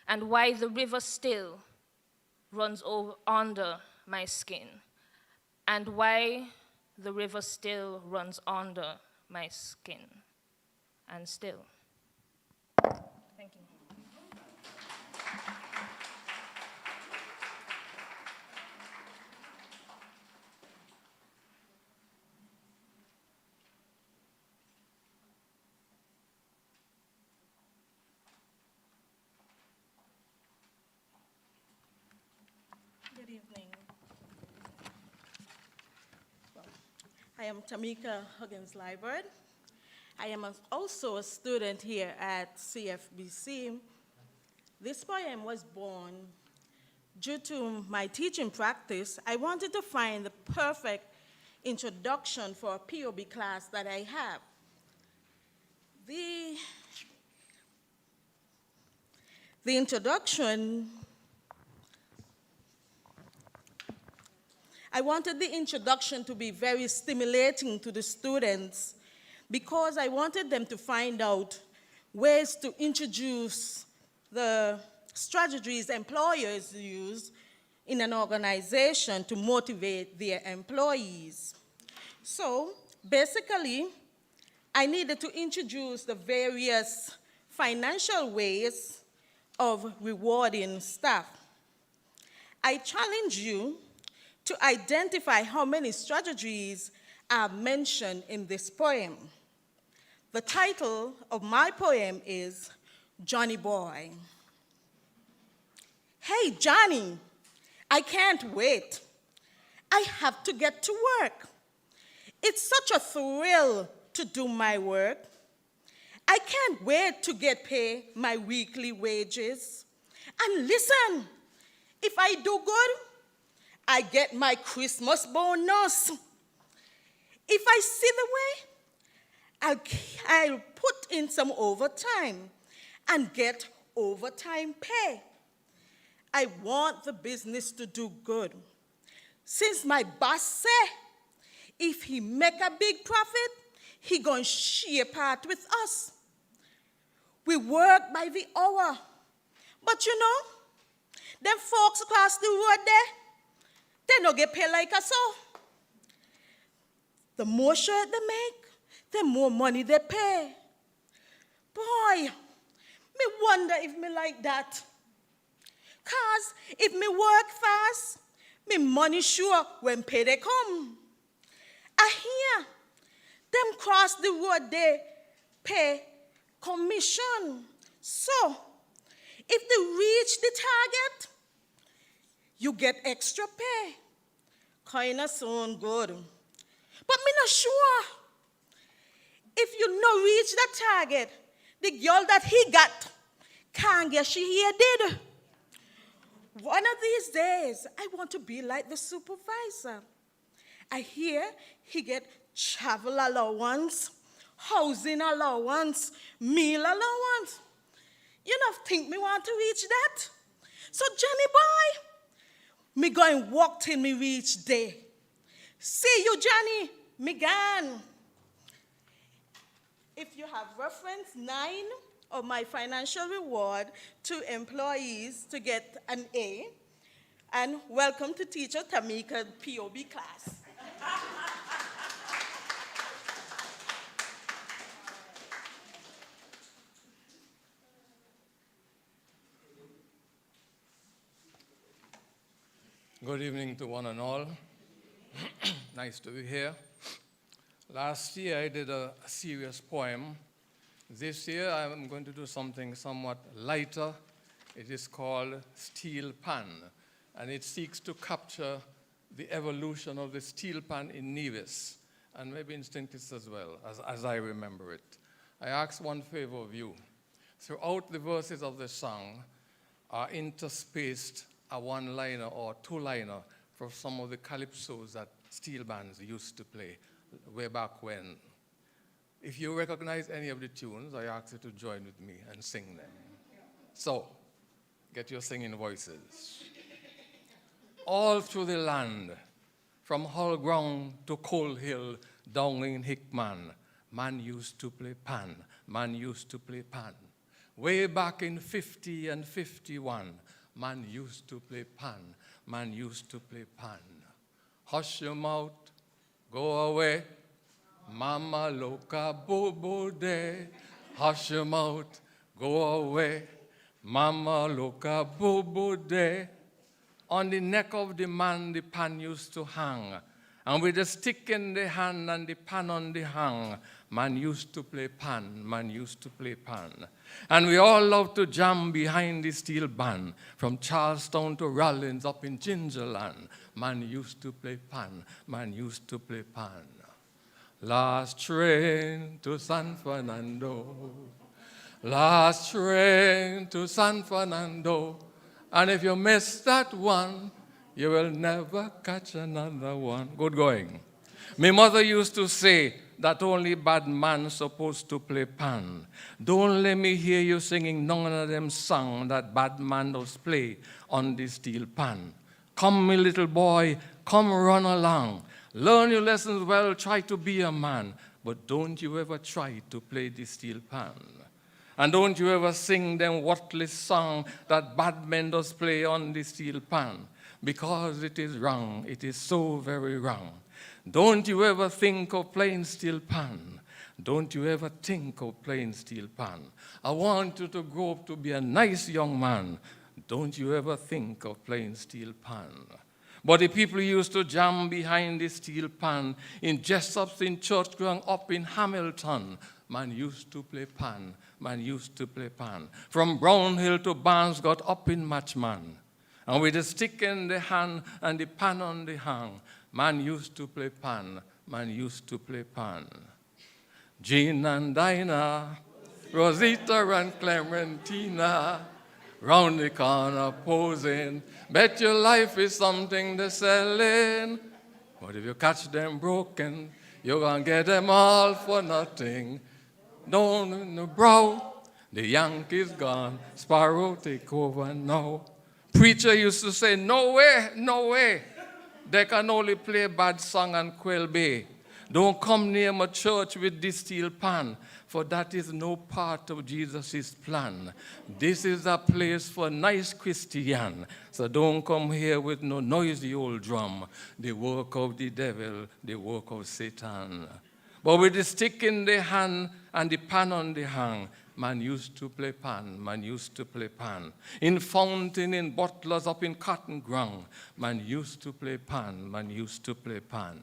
and why the river still runs over under my skin, and why the river still runs under my skin, and still. Thank you. Good evening. I am Tamika Huggins-Liburd. I am also a student here at CFBC. This poem was born due to my teaching practice. I wanted to find the perfect introduction for a POB class that I have. The introduction, I wanted the introduction to be very stimulating to the students because I wanted them to find out ways to introduce the strategies employers use in an organization to motivate their employees. So basically, I needed to introduce the various financial ways of rewarding staff. I challenge you to identify how many strategies are mentioned in this poem. The title of my poem is Johnny Boy. Hey, Johnny, I can't wait. I have to get to work. It's such a thrill to do my work. I can't wait to get paid my weekly wages. And listen, if I do good, I get my Christmas bonus. If I see the way, I'll put in some overtime and get overtime pay. I want the business to do good. Since my boss say, if he make a big profit, he gonna share part with us. We work by the hour. But you know, them folks across the road there, they don't get paid like us so. The more shirt they make, the more money they pay. Boy, me wonder if me like that. Cause if me work fast, me money sure when pay they come. I hear them cross the road they pay commission. So if they reach the target, you get extra pay. Kinda sound good. But me not sure. If you no reach the target, the girl that he got can't get she here did. One of these days, I want to be like the supervisor. I hear he get travel allowance, housing allowance, meal allowance. You don't think me want to reach that? So Johnny boy, me going walk till me reach there. See you, Johnny, me gone. If you have reference 9 of my financial reward to employees to get an A, and welcome to Teacher Tamika POB class. Good evening to one and all. Nice to be here. Last year I did a serious poem. This year I'm going to do something somewhat lighter. It is called Steel Pan, and it seeks to capture the evolution of the steel pan in Nevis, and maybe in St. Kitts as well, as I remember it. I ask one favor of you. Throughout the verses of the song are interspaced a one-liner or two-liner from some of the calypsos that steel bands used to play way back when. If you recognize any of the tunes, I ask you to join with me and sing them. So, Get your singing voices. All through the land, from Hull Ground to Coal Hill, down in Hickman, man used to play pan. Man used to play pan. Way back in 50 and 51, man used to play pan. Man used to play pan. Hush your mouth, go away. Mama loca bobo de. Hush your mouth, go away. Mama loca bobo de. On the neck of the man, the pan used to hang. And with a stick in the hand and the pan on the hang, man used to play pan. Man used to play pan. And we all loved to jam behind the steel band. From Charlestown to Rollins up in Gingerland, man used to play pan. Man used to play pan. Last train to San Fernando. Last train to San Fernando. And if you miss that one, you will never catch another one. Good going. My mother used to say that only bad man supposed to play pan. Don't let me hear you singing none of them songs that bad man does play on the steel pan. Come, me little boy, come run along. Learn your lessons well, try to be a man. But don't you ever try to play the steel pan. And don't you ever sing them worthless song that bad men does play on the steel pan. Because it is wrong. It is so very wrong. Don't you ever think of playing steel pan. Don't you ever think of playing steel pan. I want you to grow up to be a nice young man. Don't you ever think of playing steel pan. But the people used to jam behind the steel pan in Jessops, in Church Ground, up in Hamilton. Man used to play pan. Man used to play pan. From Brownhill to Barnes got up in Matchman. And with a stick in the hand and the pan on the hang, man used to play pan. Man used to play pan. Jean and Dinah, Rosita and Clementina, round the corner posing. Bet your life is something they're selling. But if you catch them broken, you're gonna get them all for nothing. Down in the brow, the Yankees gone, Sparrow take over now. Preacher used to say, no way, no way. They can only play bad song and quail bay. Don't come near my church with this steel pan, for that is no part of Jesus' plan. This is a place for nice Christian, so don't come here with no noisy old drum. The work of the devil, the work of Satan. But with the stick in the hand and the pan on the hang, man used to play pan. Man used to play pan. In Fountain, in Butlers, up in Cotton Ground, man used to play pan. Man used to play pan.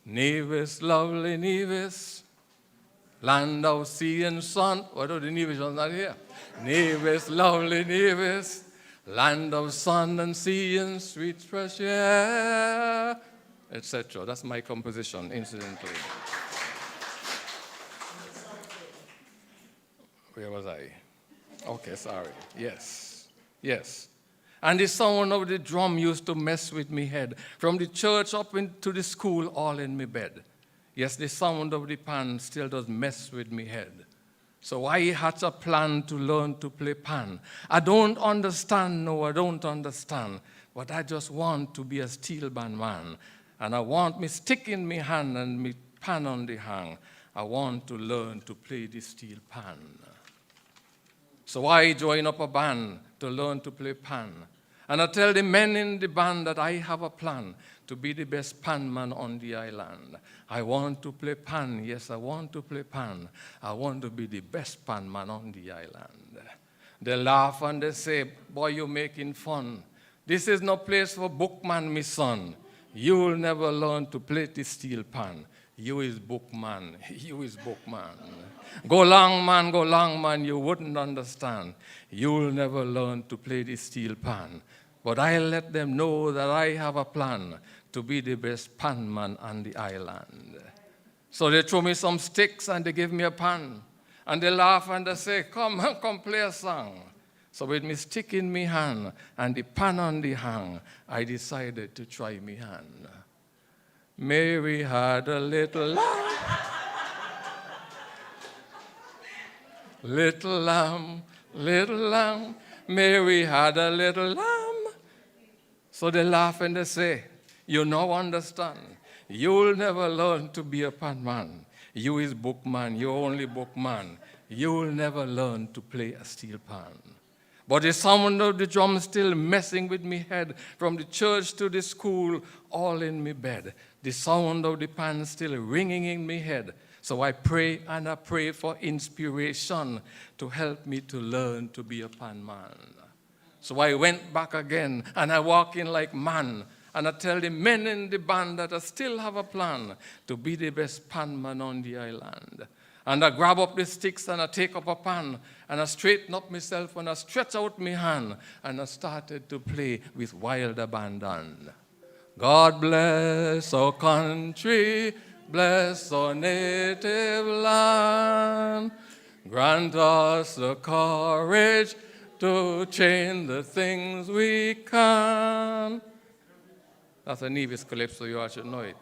Nevis, lovely Nevis, land of sea and sun. What are the Nevis ones not here? Nevis, lovely Nevis, land of sun and sea and sweet fresh air, etc. That's my composition, incidentally. Where was I? Okay, sorry. Yes, yes. And the sound of the drum used to mess with me head. From the church up into the school, all in me bed. Yes, the sound of the pan still does mess with me head. So I had a plan to learn to play pan. I don't understand, no, I don't understand. But I just want to be a steel band man. And I want me stick in me hand and me pan on the hang. I want to learn to play the steel pan. So I join up a band to learn to play pan. And I tell the men in the band that I have a plan to be the best pan man on the island. I want to play pan. Yes, I want to play pan. I want to be the best pan man on the island. They laugh and they say, boy, you're making fun. This is no place for bookman, my son. You will never learn to play the steel pan. You is bookman. You is bookman. Go long, man, you wouldn't understand. You'll never learn to play the steel pan. But I let them know that I have a plan to be the best pan man on the island. So they throw me some sticks and they give me a pan. And they laugh and they say, come play a song. So with me stick in me hand and the pan on the hang, I decided to try me hand. Mary had a little lamb. Little lamb, Mary had a little lamb. So they laugh and they say, you now understand. You'll never learn to be a pan man. You is bookman, you only bookman. You'll never learn to play a steel pan. But the sound of the drum still messing with me head, from the church to the school, all in me bed. The sound of the pan still ringing in me head. So I pray and I pray for inspiration to help me to learn to be a pan man. So I went back again and I walk in like man. And I tell the men in the band that I still have a plan to be the best pan man on the island. And I grab up the sticks and I take up a pan and I straighten up myself and I stretch out my hand and I started to play with wild abandon. God bless our country, bless our native land. Grant us the courage to change the things we can. That's a Nevis calypso, you all should know it.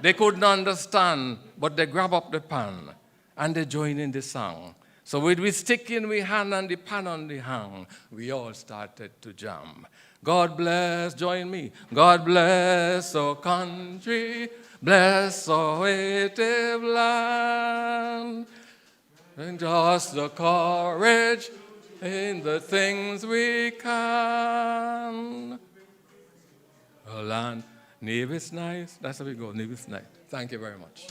They couldn't understand, but they grab up the pan and they join in the song. So with we stick in we hand and the pan on the hang, we all started to jam. God bless, join me. God bless our country, bless our native land. And just the courage in the things we can. A land, Nevis nice. That's how we go, Nevis nice. Thank you very much.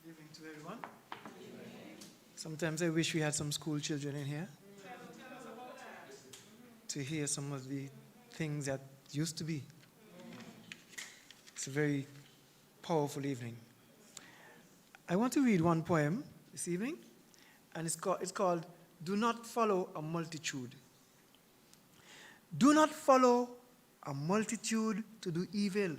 Good evening to everyone. Sometimes I wish we had some school children in here to hear some of the things that used to be. It's a very powerful evening. I want to read one poem this evening, and it's called Do Not Follow a Multitude. Do not follow a multitude to do evil.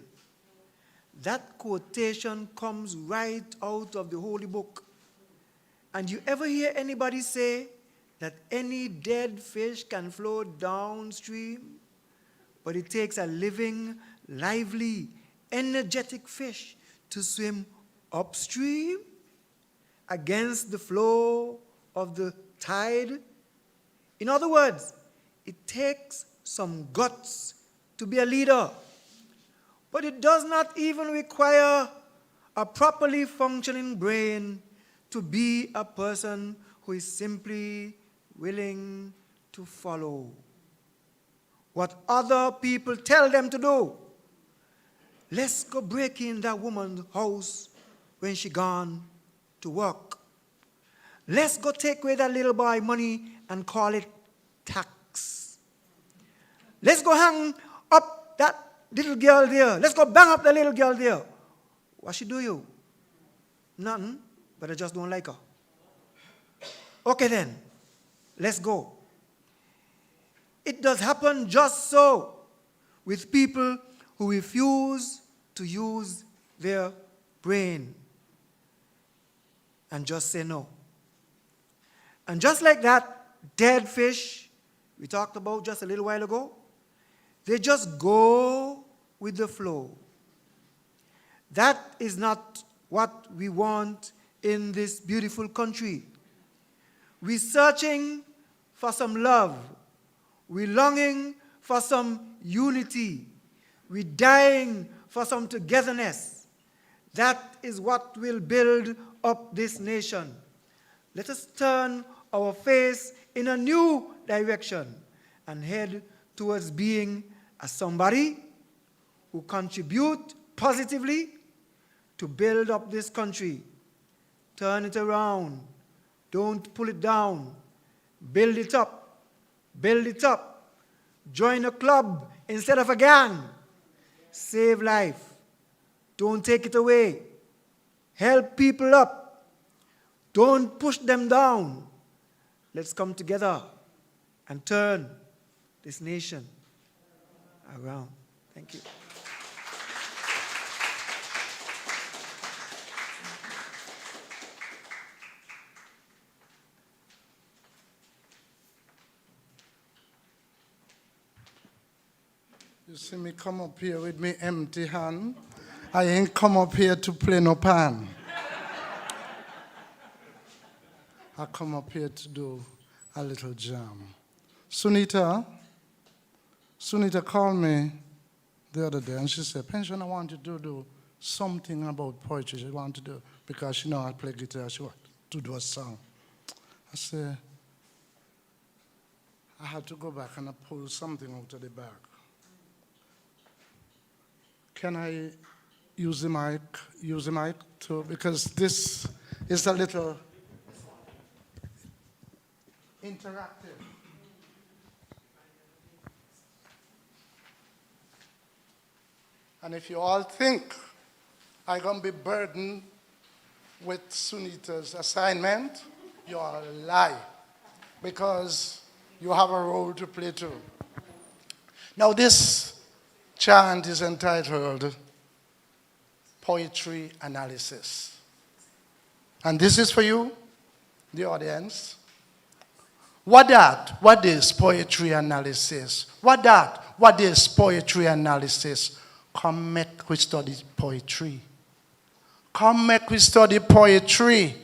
That quotation comes right out of the Holy Book. And you ever hear anybody say that any dead fish can flow downstream? But it takes a living, lively, energetic fish to swim upstream against the flow of the tide. In other words, it takes some guts to be a leader. But it does not even require a properly functioning brain to be a person who is simply willing to follow what other people tell them to do. Let's go break in that woman's house when she gone to work. Let's go take away that little boy money and call it tax. Let's go hang up that little girl there. Let's go bang up the little girl there. What she do you? Nothing, but I just don't like her. Okay then, let's go. It does happen just so with people who refuse to use their brain and just say no. And just like that dead fish we talked about just a little while ago, they just go with the flow. That is not what we want in this beautiful country. We're searching for some love. We're longing for some unity. We're dying for some togetherness. That is what will build up this nation. Let us turn our face in a new direction and head towards being a somebody who contribute positively to build up this country. Turn it around. Don't pull it down. Build it up. Build it up. Join a club instead of a gang. Save life. Don't take it away. Help people up. Don't push them down. Let's come together and turn this nation around. Thank you. You see me come up here with me empty hand. I ain't come up here to play no pan. I come up here to do a little jam. Sunita called me the other day and she said, Pension, I want you to do something about poetry. She want to do, because she know I play guitar, she want to do a song. I said, I had to go back and I pull something out of the bag. Can I use the mic too? Because this is a little interactive. And if you all think I'm going to be burdened with Sunita's assignment, you all lie, because you have a role to play too. Now this chant is entitled Poetry Analysis. And this is for you, the audience. What is poetry analysis? What is poetry analysis? Come make we study poetry. Come make we study poetry.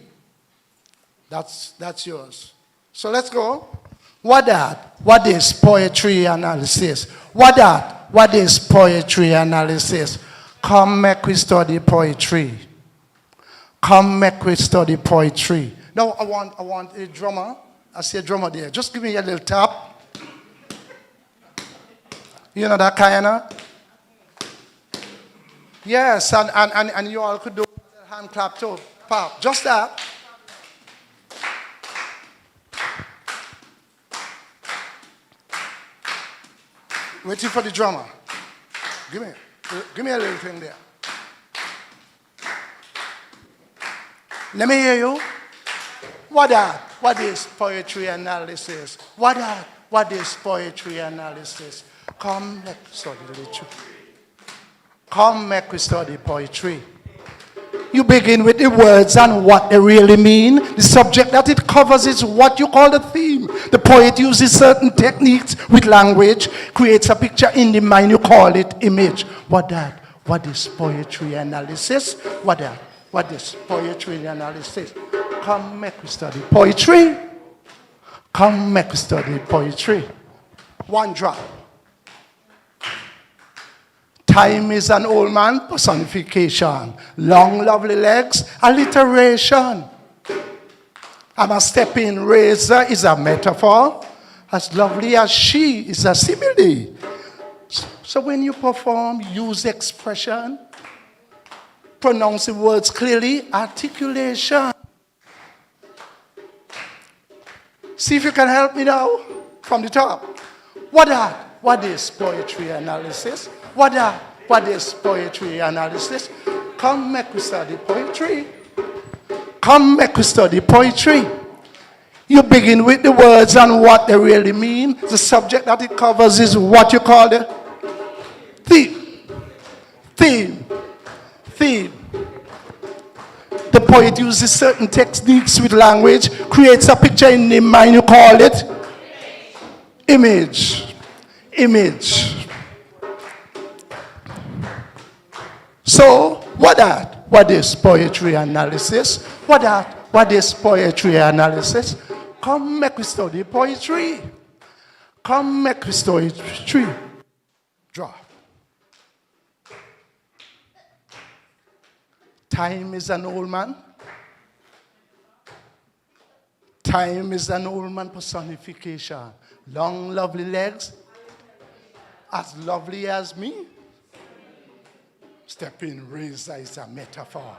That's yours. So let's go. What is poetry analysis? What is poetry analysis? Come make we study poetry. Come make we study poetry. Now I want a drummer. I see a drummer there. Just give me a little tap. You know that kind of? Yes, and you all could do a hand clap too. Pop, just that. Waiting for the drummer. Give me a little thing there. Let me hear you. What is poetry analysis? What is poetry analysis? Come, let's study literature. Come, make we study poetry. You begin with the words and what they really mean. The subject that it covers is what you call the theme. The poet uses certain techniques with language, creates a picture in the mind, you call it image. What is poetry analysis? What is poetry analysis? Come, make we study poetry. Come, make we study poetry. One drop. Time is an old man personification. Long, lovely legs, alliteration. I'm a stepping razor is a metaphor. As lovely as she is a simile. So when you perform, use expression. Pronounce the words clearly, articulation. See if you can help me now from the top. What is poetry analysis? What is poetry analysis? Come make we study poetry. Come make we study poetry. You begin with the words and what they really mean. The subject that it covers is what you call the theme. The poet uses certain techniques with language, creates a picture in the mind, you call it image. So, what is poetry analysis? What is poetry analysis? Come make we study poetry. Come make we study poetry. Draw. Time is an old man. Time is an old man personification. Long, lovely legs. As lovely as me. Stepping razor is a metaphor.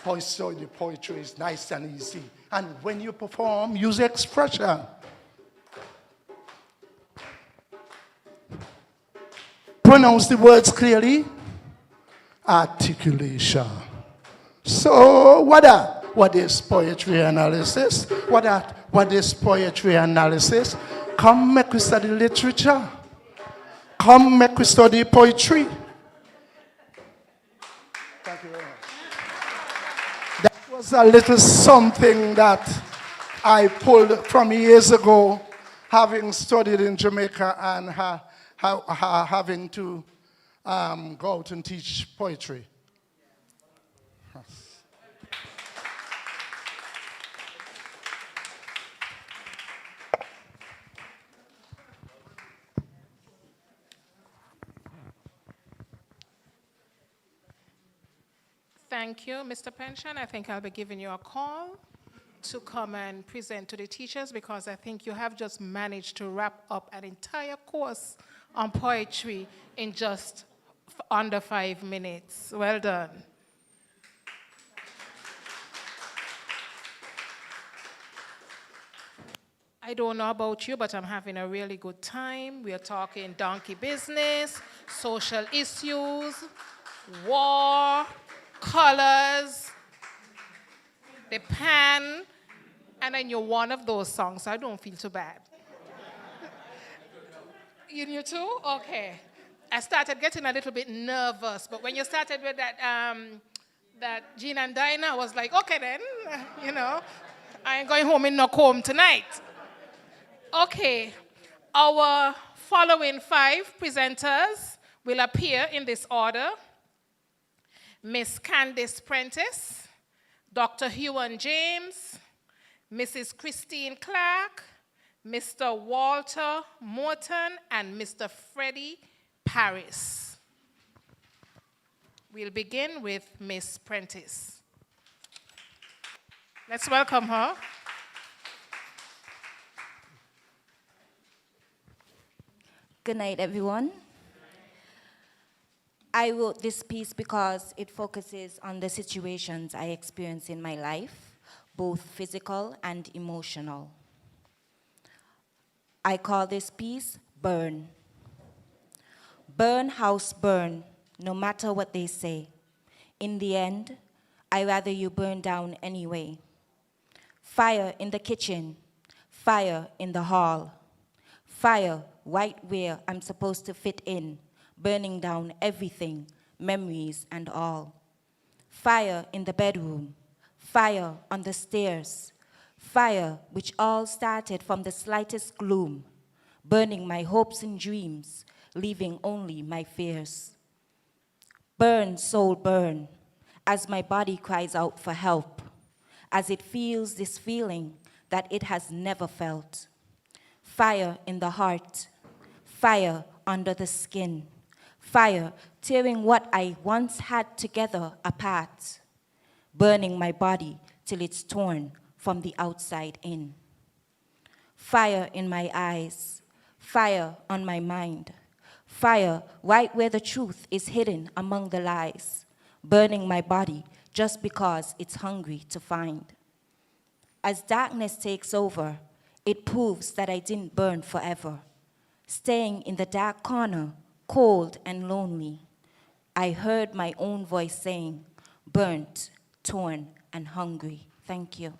The poetry is nice and easy. And when you perform, use expression. Pronounce the words clearly. Articulation. So, what is poetry analysis? What is poetry analysis? Come make we study literature. Come make we study poetry. Thank you very much. That was a little something that I pulled from years ago, having studied in Jamaica having to go out and teach poetry. Thank you, Mr. Pension. I think I'll be giving you a call to come and present to the teachers because I think you have just managed to wrap up an entire course on poetry in just under 5 minutes. Well done. I don't know about you, but I'm having a really good time. We are talking donkey business, social issues, war, colors, the pan, and then you're one of those songs, so I don't feel too bad. You knew too? Okay. I started getting a little bit nervous, but when you started with that Gene and Dinah, I was like, okay then, you know, I ain't going home in no comb tonight. Okay, our following 5 presenters will appear in this order. Miss Candice Prentice, Dr. Huon James, Mrs. Christine Clark, Mr. Walter Morton, and Mr. Freddie Paris. We'll begin with Miss Prentice. Let's welcome her. Good night, everyone. I wrote this piece because it focuses on the situations I experience in my life, both physical and emotional. I call this piece Burn. Burn, house, burn, no matter what they say. In the end, I'd rather you burn down anyway. Fire in the kitchen, fire in the hall, fire right where I'm supposed to fit in, burning down everything, memories and all. Fire in the bedroom, fire on the stairs, fire which all started from the slightest gloom, burning my hopes and dreams, leaving only my fears. Burn, soul, burn, as my body cries out for help, as it feels this feeling that it has never felt. Fire in the heart, fire under the skin, fire tearing what I once had together apart, burning my body till it's torn from the outside in. Fire in my eyes, fire on my mind, fire right where the truth is hidden among the lies, burning my body just because it's hungry to find. As darkness takes over, it proves that I didn't burn forever. Staying in the dark corner, cold and lonely, I heard my own voice saying, burnt, torn, and hungry. Thank you.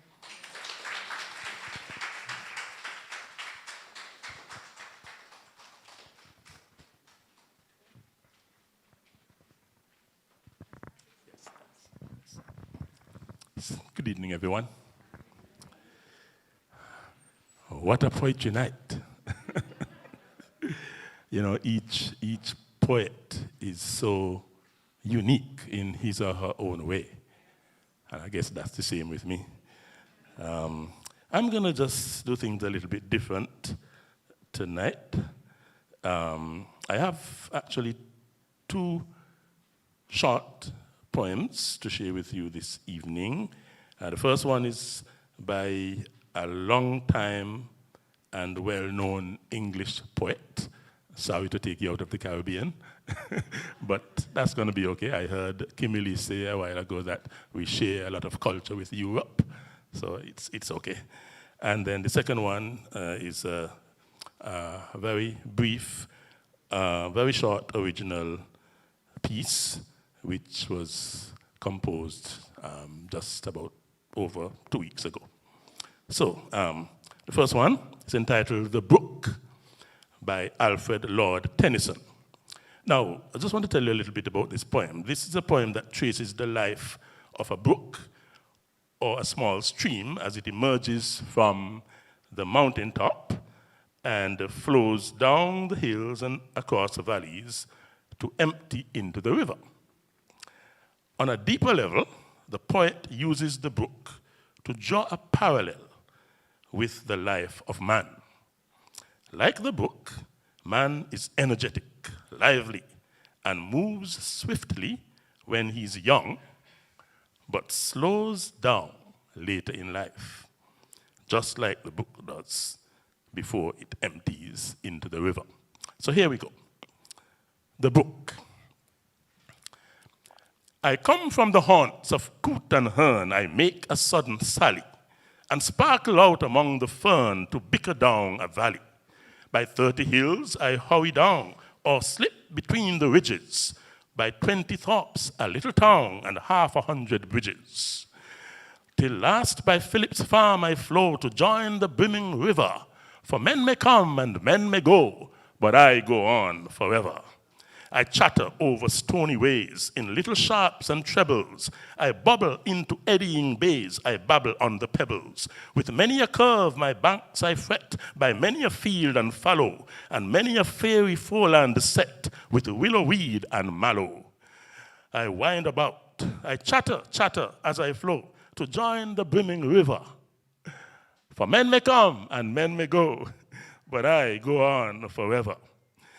Good evening, everyone. What a poetry night. You know, each poet is so unique in his or her own way. And I guess that's the same with me. I'm going to just do things a little bit different tonight. I have actually 2 short poems to share with you this evening. The first one is by a long-time and well-known English poet. Sorry to take you out of the Caribbean, but that's going to be okay. I heard Kimberly say a while ago that we share a lot of culture with Europe, so it's okay. And then the second one is a very brief, very short original piece, which was composed just about over 2 weeks ago. So, the first one is entitled The Brook by Alfred Lord Tennyson. Now, I just want to tell you a little bit about this poem. This is a poem that traces the life of a brook or a small stream as it emerges from the mountaintop and flows down the hills and across the valleys to empty into the river. On a deeper level, the poet uses the brook to draw a parallel with the life of man. Like the brook, man is energetic, lively, and moves swiftly when he's young, but slows down later in life, just like the brook does before it empties into the river. So here we go. The brook. I come from the haunts of coot and hern, I make a sudden sally, and sparkle out among the fern to bicker down a valley. By 30 hills I hurry down, or slip between the ridges. By 20 thorps, a little town, and 100 bridges. Till last by Philip's farm I flow to join the brimming river. For men may come and men may go, but I go on forever. I chatter over stony ways in little sharps and trebles. I bubble into eddying bays, I babble on the pebbles. With many a curve my banks I fret, by many a field and fallow, and many a fairy foreland set with willow weed and mallow. I wind about, I chatter as I flow to join the brimming river. For men may come and men may go, but I go on forever.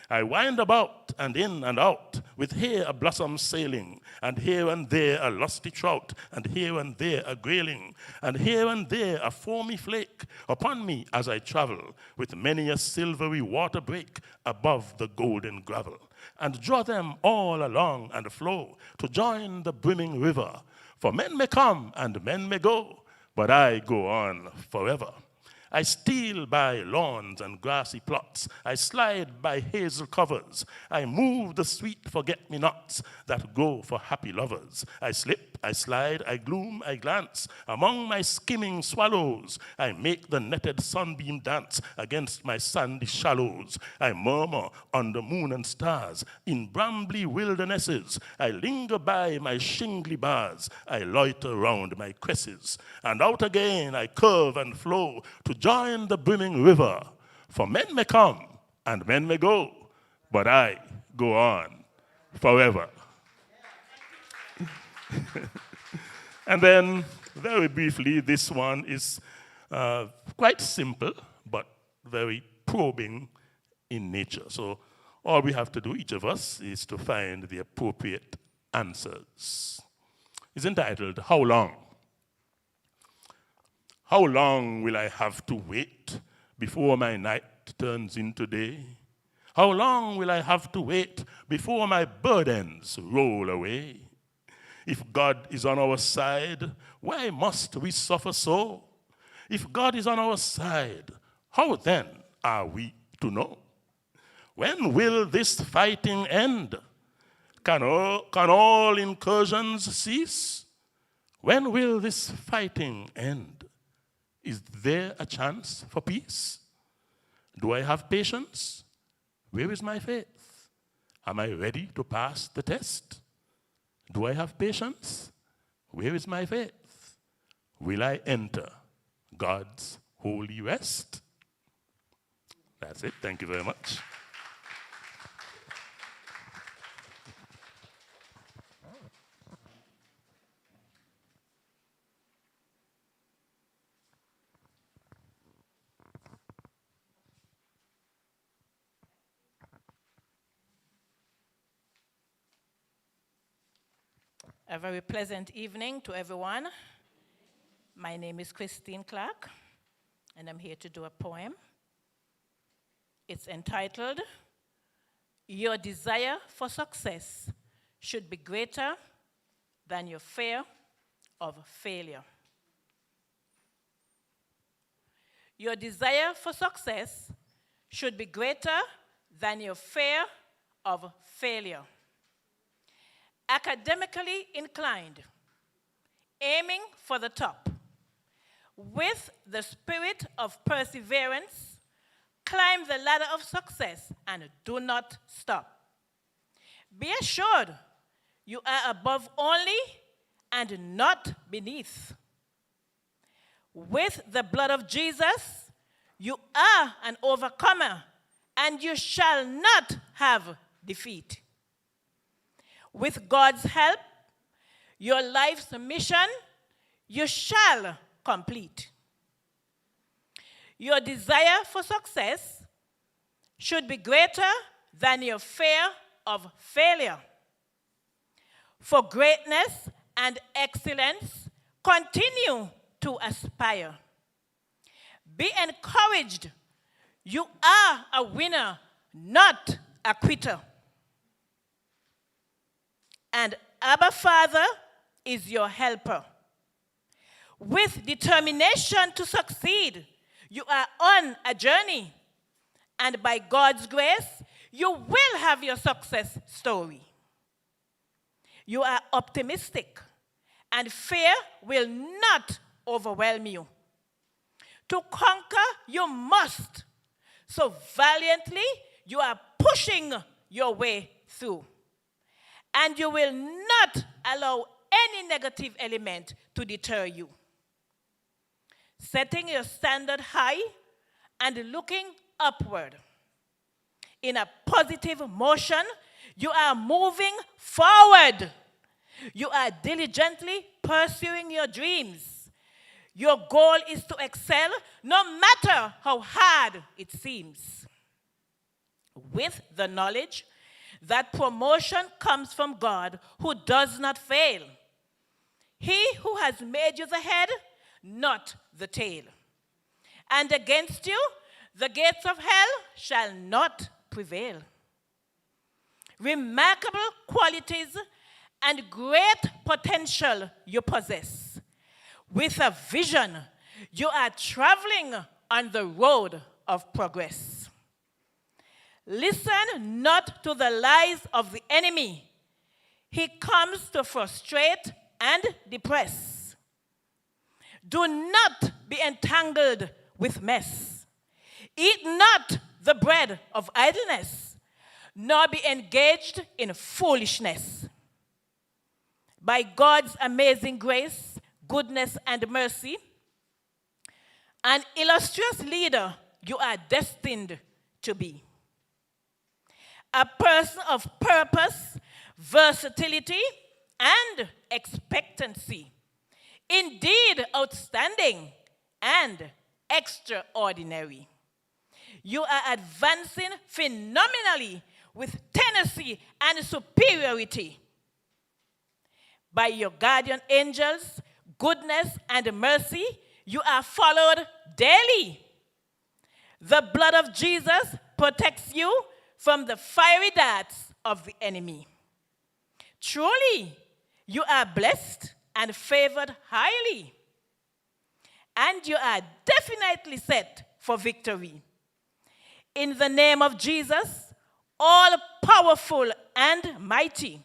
I wind about and in and out, with here a blossom sailing, and here and there a lusty trout, and here and there a grayling, and here and there a foamy flake upon me as I travel, with many a silvery water break above the golden gravel, and draw them all along and flow to join the brimming river. For men may come and men may go, but I go on forever. I steal by lawns and grassy plots. I slide by hazel covers. I move the sweet forget-me-nots that go for happy lovers. I slip, I slide, I gloom, I glance among my skimming swallows. I make the netted sunbeam dance against my sandy shallows. I murmur under moon and stars in brambly wildernesses. I linger by my shingly bars. I loiter round my cresses. And out again I curve and flow to join the brimming river. For men may come and men may go, but I go on forever. And then, very briefly, this one is quite simple, but very probing in nature. So all we have to do, each of us, is to find the appropriate answers. It's entitled, How Long? How long will I have to wait before my night turns into day? How long will I have to wait before my burdens roll away? If God is on our side, why must we suffer so? If God is on our side, how then are we to know? When will this fighting end? Can all incursions cease? When will this fighting end? Is there a chance for peace? Do I have patience? Where is my faith? Am I ready to pass the test? Do I have patience? Where is my faith? Will I enter God's holy rest? That's it. Thank you very much. A very pleasant evening to everyone. My name is Christine Clark, and I'm here to do a poem. It's entitled, Your Desire for Success Should Be Greater Than Your Fear of Failure. Your desire for success should be greater than your fear of failure. Academically inclined, aiming for the top, with the spirit of perseverance, climb the ladder of success and do not stop. Be assured you are above only and not beneath. With the blood of Jesus, You are an overcomer, and you shall not have defeat. With God's help, your life's mission you shall complete. Your desire for success should be greater than your fear of failure. For greatness and excellence, continue to aspire. Be encouraged. You are a winner, not a quitter. And Abba Father is your helper. With determination to succeed, you are on a journey. And by God's grace, you will have your success story. You are optimistic, and fear will not overwhelm you. To conquer, you must. So valiantly, you are pushing your way through. And you will not allow any negative element to deter you. Setting your standard high and looking upward. In a positive motion, you are moving forward. You are diligently pursuing your dreams. Your goal is to excel no matter how hard it seems. With the knowledge that promotion comes from God, who does not fail. He who has made you the head, not the tail. And against you, the gates of hell shall not prevail. Remarkable qualities and great potential you possess. With a vision, you are traveling on the road of progress. Listen not to the lies of the enemy. He comes to frustrate and depress. Do not be entangled with mess. Eat not the bread of idleness, nor be engaged in foolishness. By God's amazing grace, goodness, and mercy, an illustrious leader you are destined to be. A person of purpose, versatility, and expectancy. Indeed, outstanding and extraordinary. You are advancing phenomenally with tenacity and superiority. By your guardian angels, goodness and mercy, you are followed daily. The blood of Jesus protects you from the fiery darts of the enemy. Truly, you are blessed and favored highly. And you are definitely set for victory. In the name of Jesus, all powerful and mighty,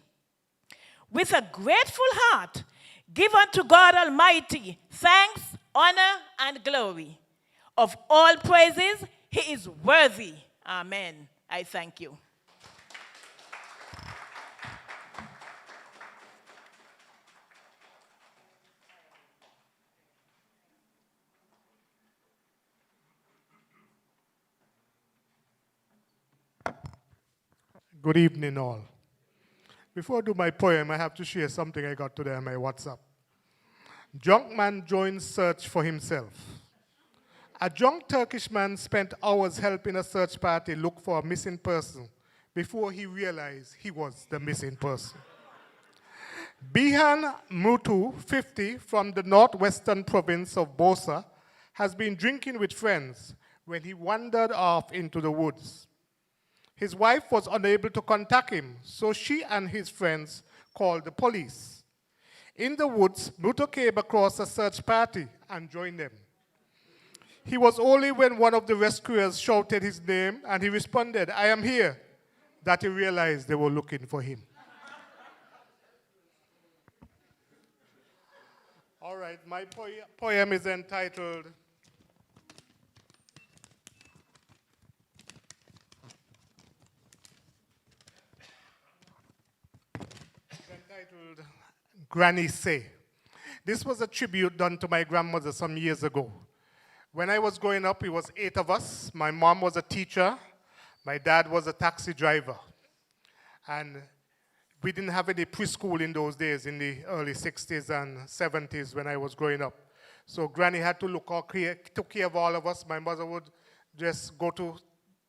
with a grateful heart, give unto God Almighty thanks, honor, and glory. Of all praises, He is worthy. Amen. I thank you. Good evening, all. Before I do my poem, I have to share something I got today on my WhatsApp. Drunk man joins search for himself. A drunk Turkish man spent hours helping a search party look for a missing person before he realized he was the missing person. Bihan Mutu, 50, from the northwestern province of Bosa, has been drinking with friends when he wandered off into the woods. His wife was unable to contact him, so she and his friends called the police. In the woods, Mutu came across a search party and joined them. He was only when one of the rescuers shouted his name and he responded, "I am here," that he realized they were looking for him. All right, my poem is entitled Granny Say. This was a tribute done to my grandmother some years ago. When I was growing up, it was 8 of us. My mom was a teacher. My dad was a taxi driver. And we didn't have any preschool in those days, in the early 60s and 70s when I was growing up. So Granny had to took care of all of us. My mother would just go to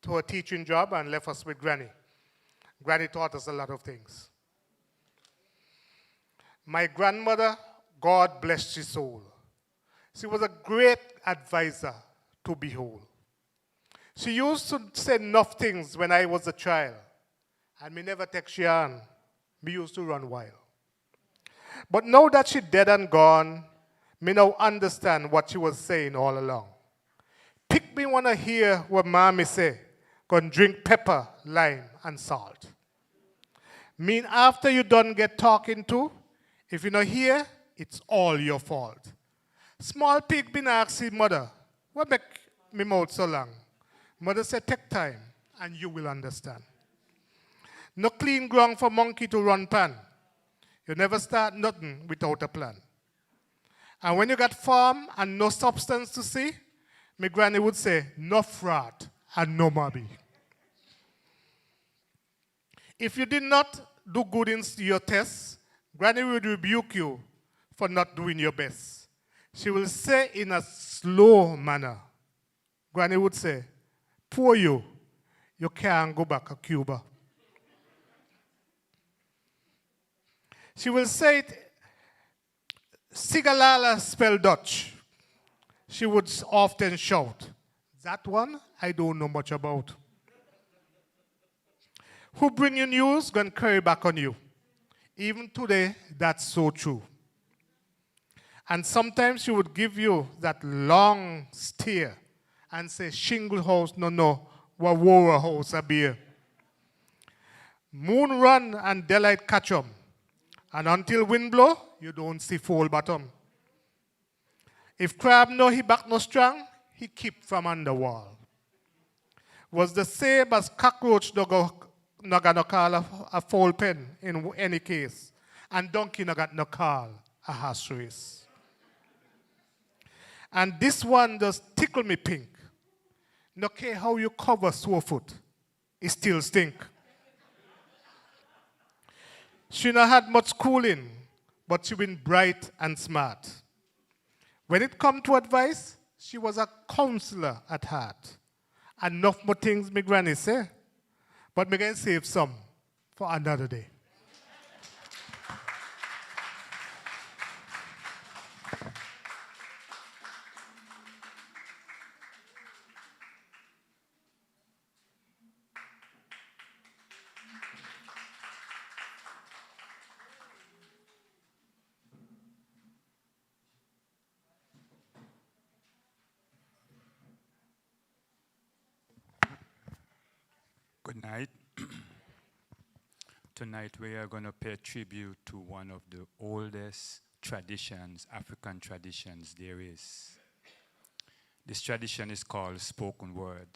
her teaching job and left us with Granny. Granny taught us a lot of things. My grandmother, God bless her soul. She was a great advisor to behold. She used to say enough things when I was a child, and me never take she on. Me used to run wild. But now that she dead and gone, me now understand what she was saying all along. Pick me wanna hear what mommy say, gonna drink pepper, lime, and salt. Mean after you done get talking to, if you not hear, it's all your fault. Small pig been asking mother, what make me mouth so long? Mother said, take time, and you will understand. No clean ground for monkey to run pan. You never start nothing without a plan. And when you got farm and no substance to see, my granny would say, no fraud and no mobby. If you did not do good in your tests, granny would rebuke you for not doing your best. She will say in a slow manner, granny would say, poor you can't go back to Cuba. She will say it, Sigalala spell Dutch. She would often shout, that one I don't know much about. Who bring you news, gonna carry back on you. Even today, that's so true. And sometimes she would give you that long stare and say, shingle house, no, Wawora house a beer. Moon run and daylight catch 'em. And until wind blow, you don't see full bottom. If crab know he back no strong, he keep from under wall. Was the same as cockroach no gonna call a foul pen in any case. And donkey no got no call a horse race. And this one just tickle me pink. No care how you cover sore foot, it still stink. She not had much schooling, but she been bright and smart. When it come to advice, she was a counselor at heart. Enough more things my granny say, but me can save some for another day. Good night. Tonight we are going to pay tribute to one of the oldest traditions, African traditions there is. This tradition is called spoken word.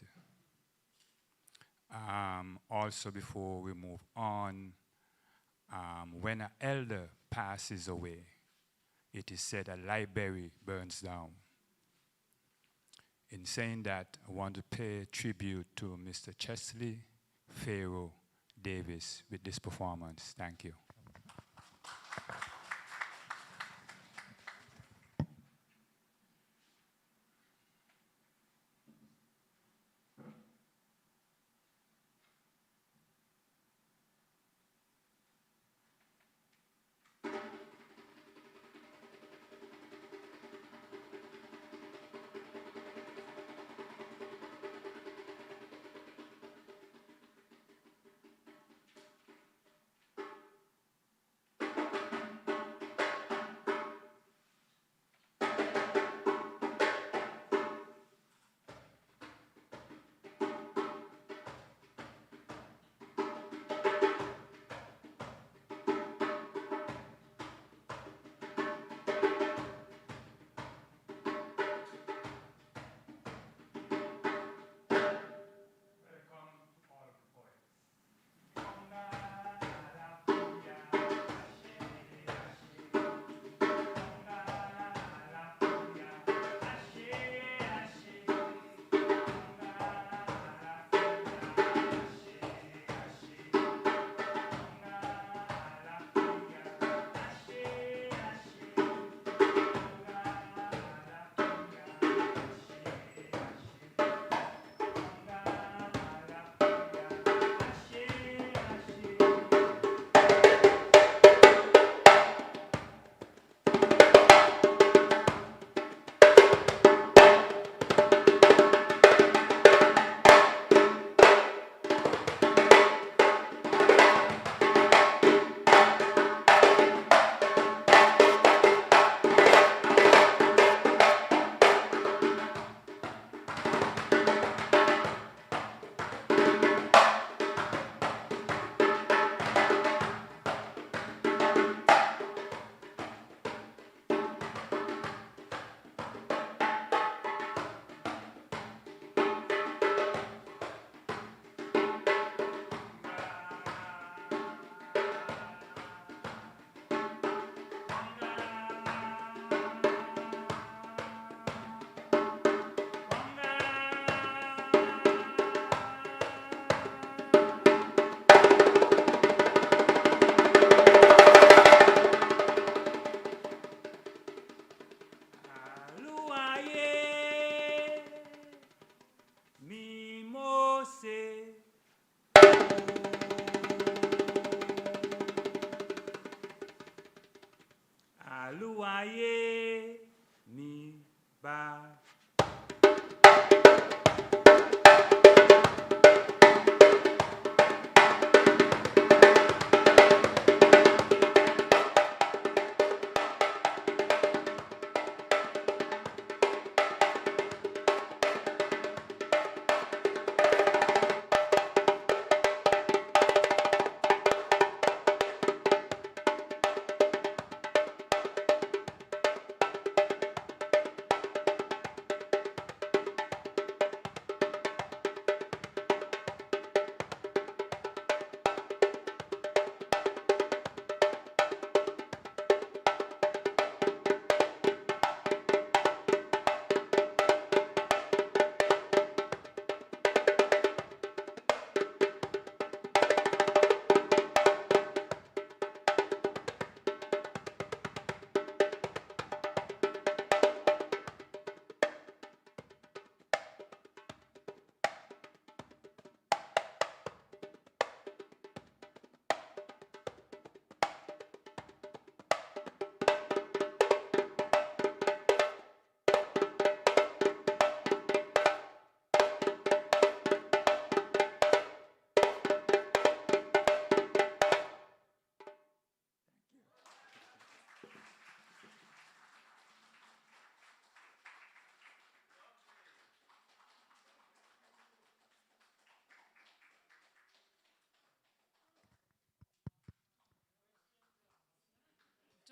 Also, before we move on, when an elder passes away, it is said a library burns down. In saying that, I want to pay tribute to Mr. Chesley Pharaoh Davis with this performance. Thank you.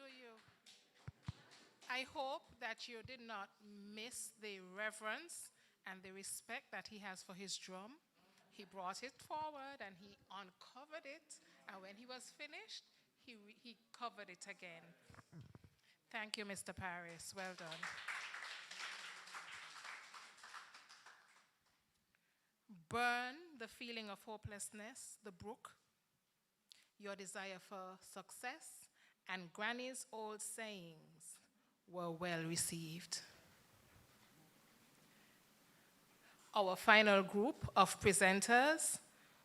you. I hope that you did not miss the reverence and the respect that he has for his drum. He brought it forward and he uncovered it. And when he was finished, he covered it again. Thank you, Mr. Paris. Well done. Burn the feeling of hopelessness, the brook, your desire for success, and Granny's old sayings were well received. Our final group of presenters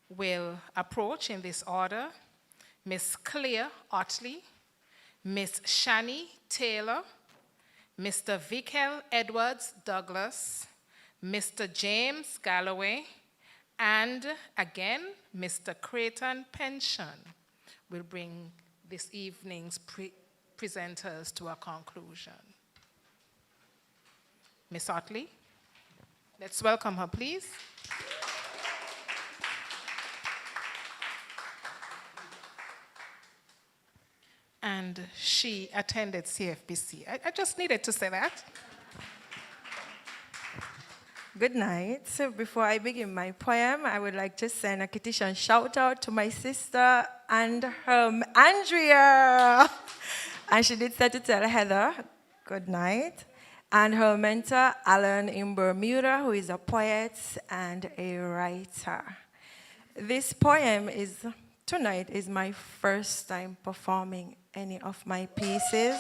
will approach in this order: Miss Claire Otley, Miss Shani Taylor, Mr. Vikel Edwards Douglas, Mr. James Galloway, and again, Mr. Creighton Pension will bring this evening's presenters to a conclusion. Miss Otley, let's welcome her, please. And she attended CFBC. I just needed to say that. Good night. So before I begin my poem, I would like to send a Kittitian shout out to my sister and her Andrea. And she did say to tell Heather, good night. And her mentor, Alan in Bermuda, who is a poet and a writer. This poem tonight is my first time performing any of my pieces.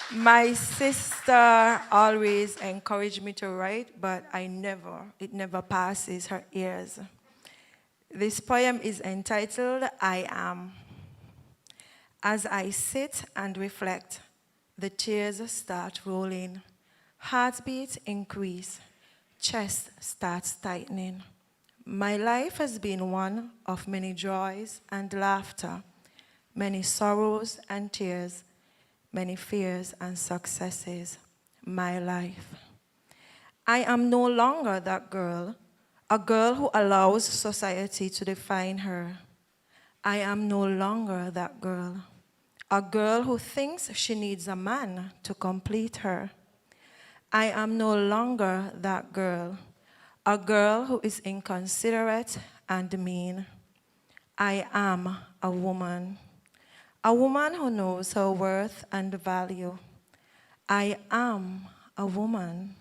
My sister always encouraged me to write, but it never passes her ears. This poem is entitled, I Am. As I sit and reflect, the tears start rolling, heartbeat increase, chest starts tightening. My life has been one of many joys and laughter, many sorrows and tears, many fears and successes, my life. I am no longer that girl, a girl who allows society to define her. I am no longer that girl, a girl who thinks she needs a man to complete her. I am no longer that girl, a girl who is inconsiderate and mean. I am a woman who knows her worth and value. I am a woman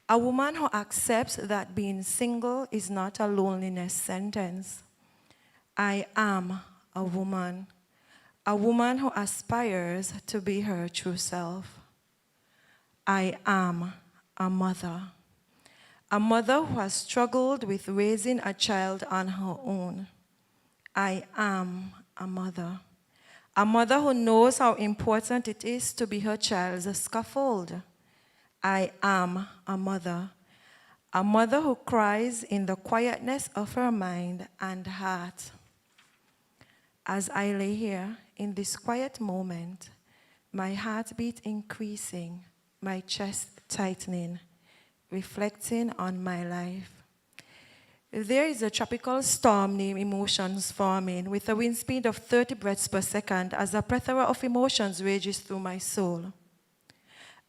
who accepts that being single is not a loneliness sentence. I am a woman who aspires to be her true self. I am a mother who has struggled with raising a child on her own. I am a mother who knows how important it is to be her child's scaffold. I am a mother who cries in the quietness of her mind and heart. As I lay here in this quiet moment, my heartbeat increasing, my chest tightening, reflecting on my life. There is a tropical storm named emotions forming with a wind speed of 30 breaths per second as a plethora of emotions rages through my soul.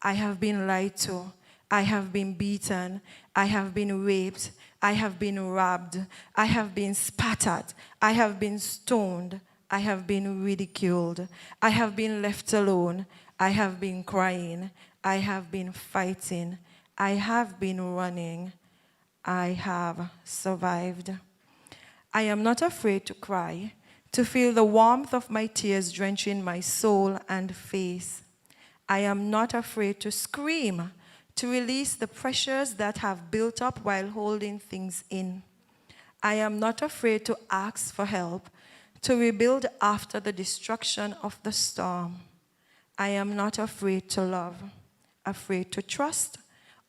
I have been lied to. I have been beaten. I have been raped. I have been robbed. I have been spat at. I have been stoned. I have been ridiculed. I have been left alone. I have been crying. I have been fighting. I have been running. I have survived. I am not afraid to cry, to feel the warmth of my tears drenching my soul and face. I am not afraid to scream, to release the pressures that have built up while holding things in. I am not afraid to ask for help, to rebuild after the destruction of the storm. I am not afraid to love, afraid to trust,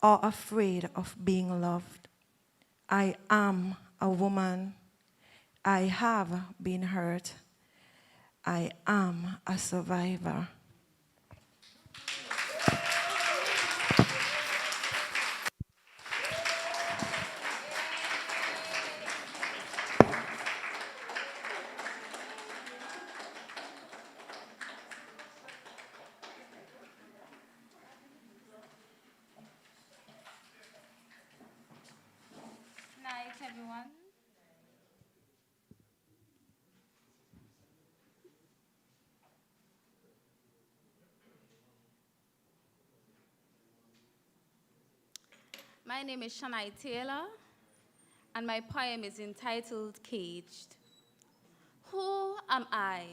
or afraid of being loved. I am a woman. I have been hurt. I am a survivor. everyone. My name is Shania Taylor, and my poem is entitled Caged. Who am I?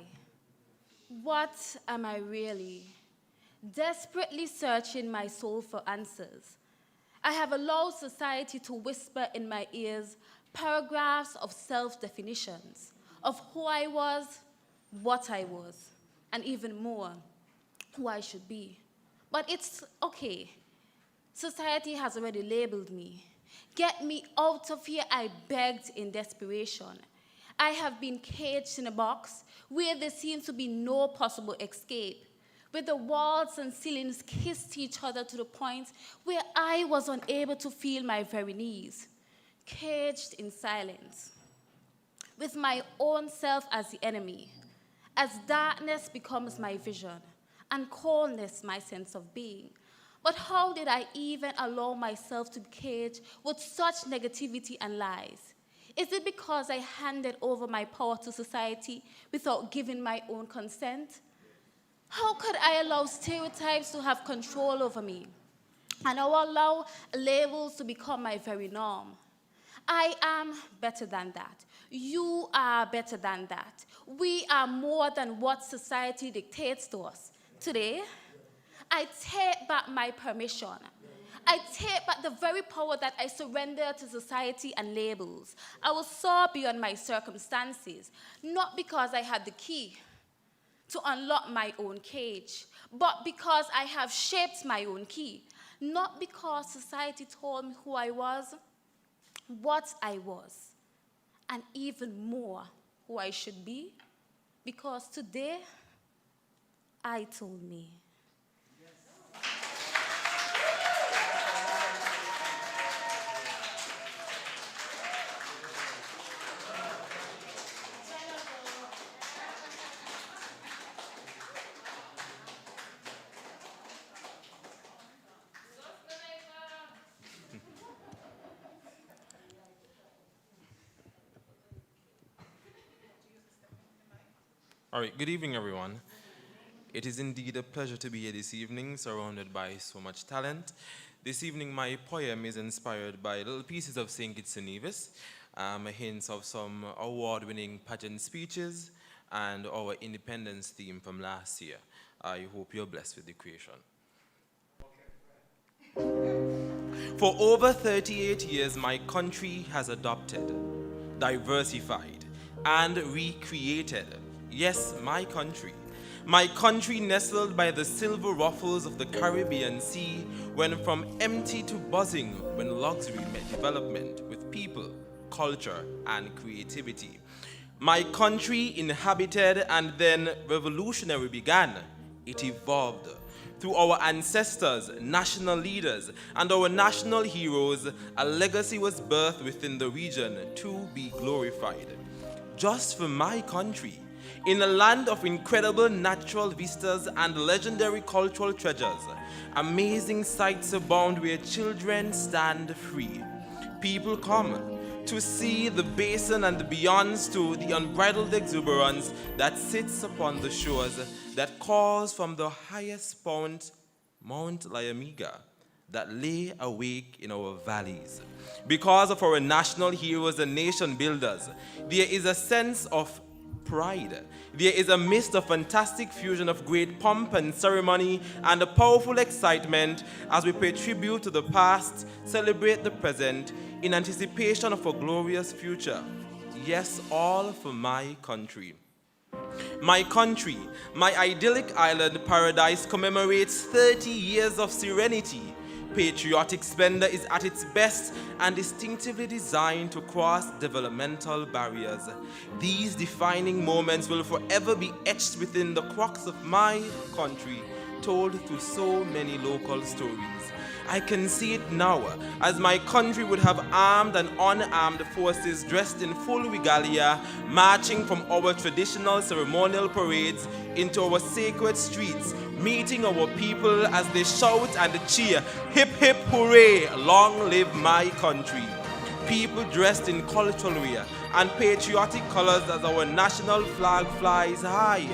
What am I really? Desperately searching my soul for answers. I have allowed society to whisper in my ears paragraphs of self-definitions of who I was, what I was, and even more, who I should be. But it's okay. Society has already labeled me. Get me out of here, I begged in desperation. I have been caged in a box where there seems to be no possible escape, where the walls and ceilings kissed each other to the point where I was unable to feel my very knees, caged in silence, with my own self as the enemy, as darkness becomes my vision and coldness my sense of being. But how did I even allow myself to be caged with such negativity and lies? Is it because I handed over my power to society without giving my own consent? How could I allow stereotypes to have control over me? And I will allow labels to become my very norm. I am better than that. You are better than that. We are more than what society dictates to us. Today, I take back my permission. I take back the very power that I surrendered to society and labels. I will soar beyond my circumstances, not because I had the key to unlock my own cage, but because I have shaped my own key, not because society told me who I was, what I was, and even more, who I should be, because today, I told me. All right, good evening, everyone. It is indeed a pleasure to be here this evening, surrounded by so much talent. This evening, my poem is inspired by little pieces of St. Kitts and Nevis, hints of some award-winning pageant speeches, and our independence theme from last year. I hope you're blessed with the creation. For over 38 years, my country has adopted, diversified, and recreated. Yes, my country. My country nestled by the silver ruffles of the Caribbean Sea went from empty to buzzing when luxury met development with people, culture, and creativity. My country inhabited and then revolutionary began. It evolved. Through our ancestors, national leaders, and our national heroes, a legacy was birthed within the region to be glorified. Just for my country, in a land of incredible natural vistas and legendary cultural treasures, amazing sights abound where children stand free. People come to see the basin and the beyonds, to the unbridled exuberance that sits upon the shores, that calls from the highest point, Mount Lyamiga, that lay awake in our valleys. Because of our national heroes and nation builders, there is a sense of pride. There is a mist of fantastic fusion of great pomp and ceremony and a powerful excitement as we pay tribute to the past, celebrate the present, in anticipation of a glorious future. Yes, all for my country. My country, my idyllic island paradise commemorates 30 years of serenity. Patriotic splendor is at its best and distinctively designed to cross developmental barriers. These defining moments will forever be etched within the crux of my country, told through so many local stories. I can see it now, as my country would have armed and unarmed forces dressed in full regalia, marching from our traditional ceremonial parades into our sacred streets, meeting our people as they shout and cheer, hip hip hooray, long live my country. people dressed in cultural wear and patriotic colors as our national flag flies high,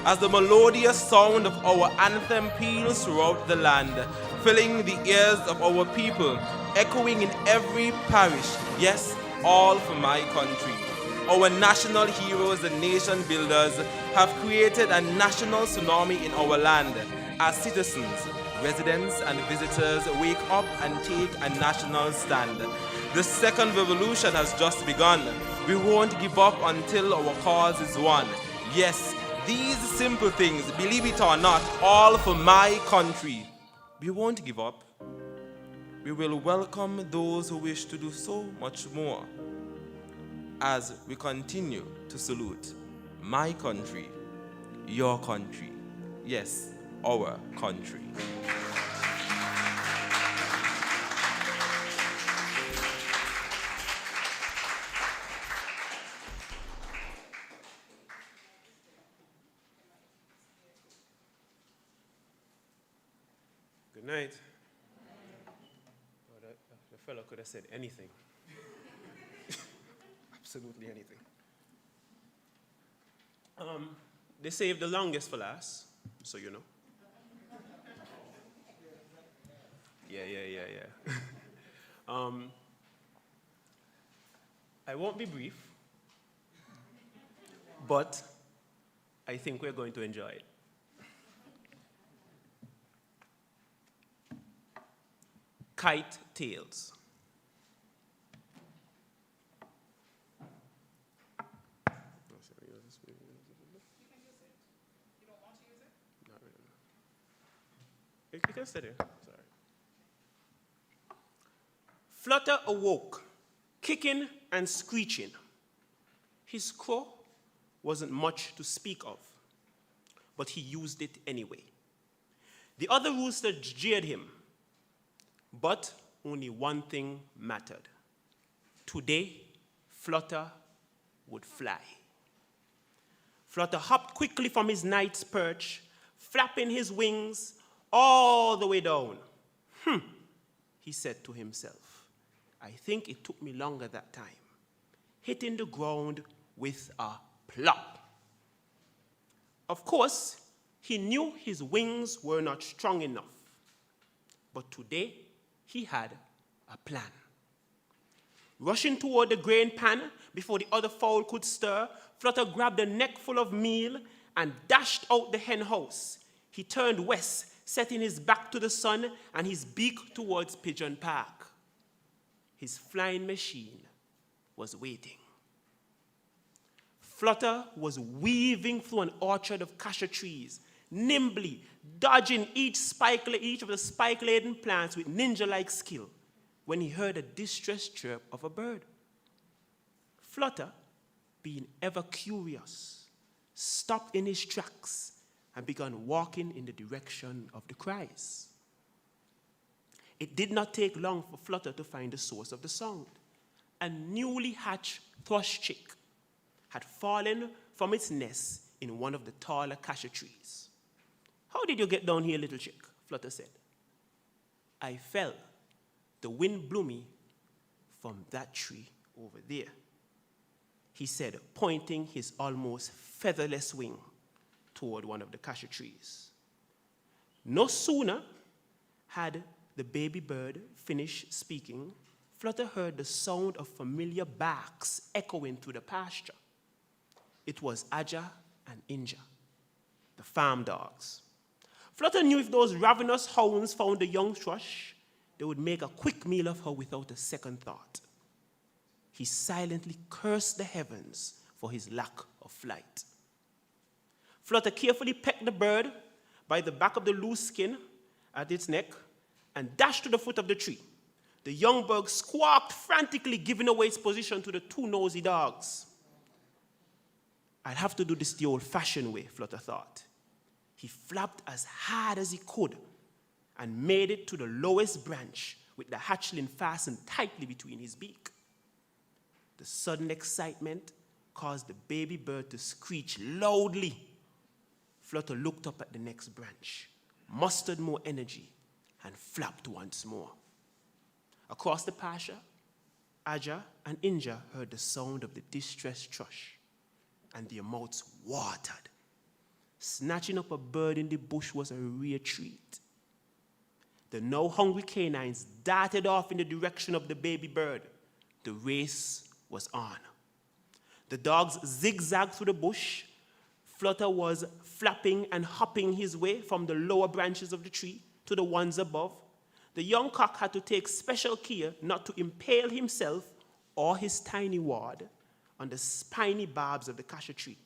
as the melodious sound of our anthem peals throughout the land, filling the ears of our people, echoing in every parish, yes, all for my country. Our national heroes and nation builders have created a national tsunami in our land as citizens, residents, and visitors wake up and take a national stand. The second revolution has just begun. We won't give up until our cause is won. Yes, these simple things, believe it or not, all for my country. We won't give up. We will welcome those who wish to do so much more as we continue to salute my country, your country, yes, our country. Good night. Oh, the fellow could have said anything. Absolutely anything. They saved the longest for last, so you know. Yeah. I won't be brief, but I think we're going to enjoy it. Kite Tales. You can sit here. Sorry. Flutter awoke, kicking and screeching. His crow wasn't much to speak of, but he used it anyway. The other rooster jeered him, but only one thing mattered. Today, Flutter would fly. Flutter hopped quickly from his night's perch, flapping his wings all the way down. He said to himself. I think it took me longer that time, hitting the ground with a plop. Of course, he knew his wings were not strong enough, but today he had a plan. Rushing toward the grain pan before the other fowl could stir, Flutter grabbed a neckful of meal and dashed out the hen house. He turned west, setting his back to the sun and his beak towards Pigeon Park. His flying machine was waiting. Flutter was weaving through an orchard of cassia trees, nimbly dodging each of the spike-laden plants with ninja-like skill, when he heard a distressed chirp of a bird. Flutter, being ever curious, stopped in his tracks and began walking in the direction of the cries. It did not take long for Flutter to find the source of the sound. A newly hatched thrush chick had fallen from its nest in one of the taller cassia trees. How did you get down here, little chick? Flutter said. I fell. The wind blew me from that tree over there, he said, pointing his almost featherless wing toward one of the cassia trees. No sooner had the baby bird finished speaking, Flutter heard the sound of familiar barks echoing through the pasture. It was Aja and Inja, the farm dogs. Flutter knew if those ravenous hounds found the young thrush, they would make a quick meal of her without a second thought. He silently cursed the heavens for his lack of flight. Flutter carefully pecked the bird by the back of the loose skin at its neck and dashed to the foot of the tree. The young bird squawked frantically, giving away its position to the two nosy dogs. I'd have to do this the old-fashioned way, Flutter thought. He flapped as hard as he could and made it to the lowest branch with the hatchling fastened tightly between his beak. The sudden excitement caused the baby bird to screech loudly. Flutter looked up at the next branch, mustered more energy, and flapped once more. Across the pasture, Aja and Inja heard the sound of the distressed thrush, and their mouths watered. Snatching up a bird in the bush was a rare treat. The now hungry canines darted off in the direction of the baby bird. The race was on. The dogs zigzagged through the bush. Flutter was flapping and hopping his way from the lower branches of the tree to the ones above. The young cock had to take special care not to impale himself or his tiny ward on the spiny barbs of the cassia tree.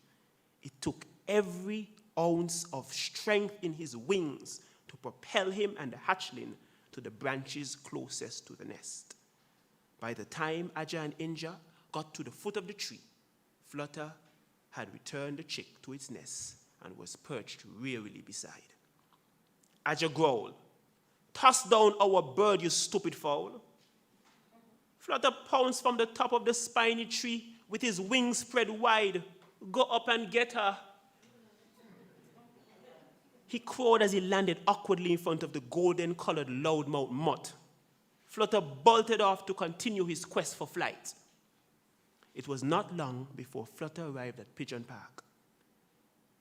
It took every ounce of strength in his wings to propel him and the hatchling to the branches closest to the nest. By the time Aja and Inja got to the foot of the tree, Flutter had returned the chick to its nest and was perched wearily beside. Aja growled, "Toss down our bird, you stupid fowl." Flutter pounced from the top of the spiny tree with his wings spread wide. "Go up and get her." He crowed as he landed awkwardly in front of the golden-colored loudmouth mutt. Flutter bolted off to continue his quest for flight. It was not long before Flutter arrived at Pigeon Park.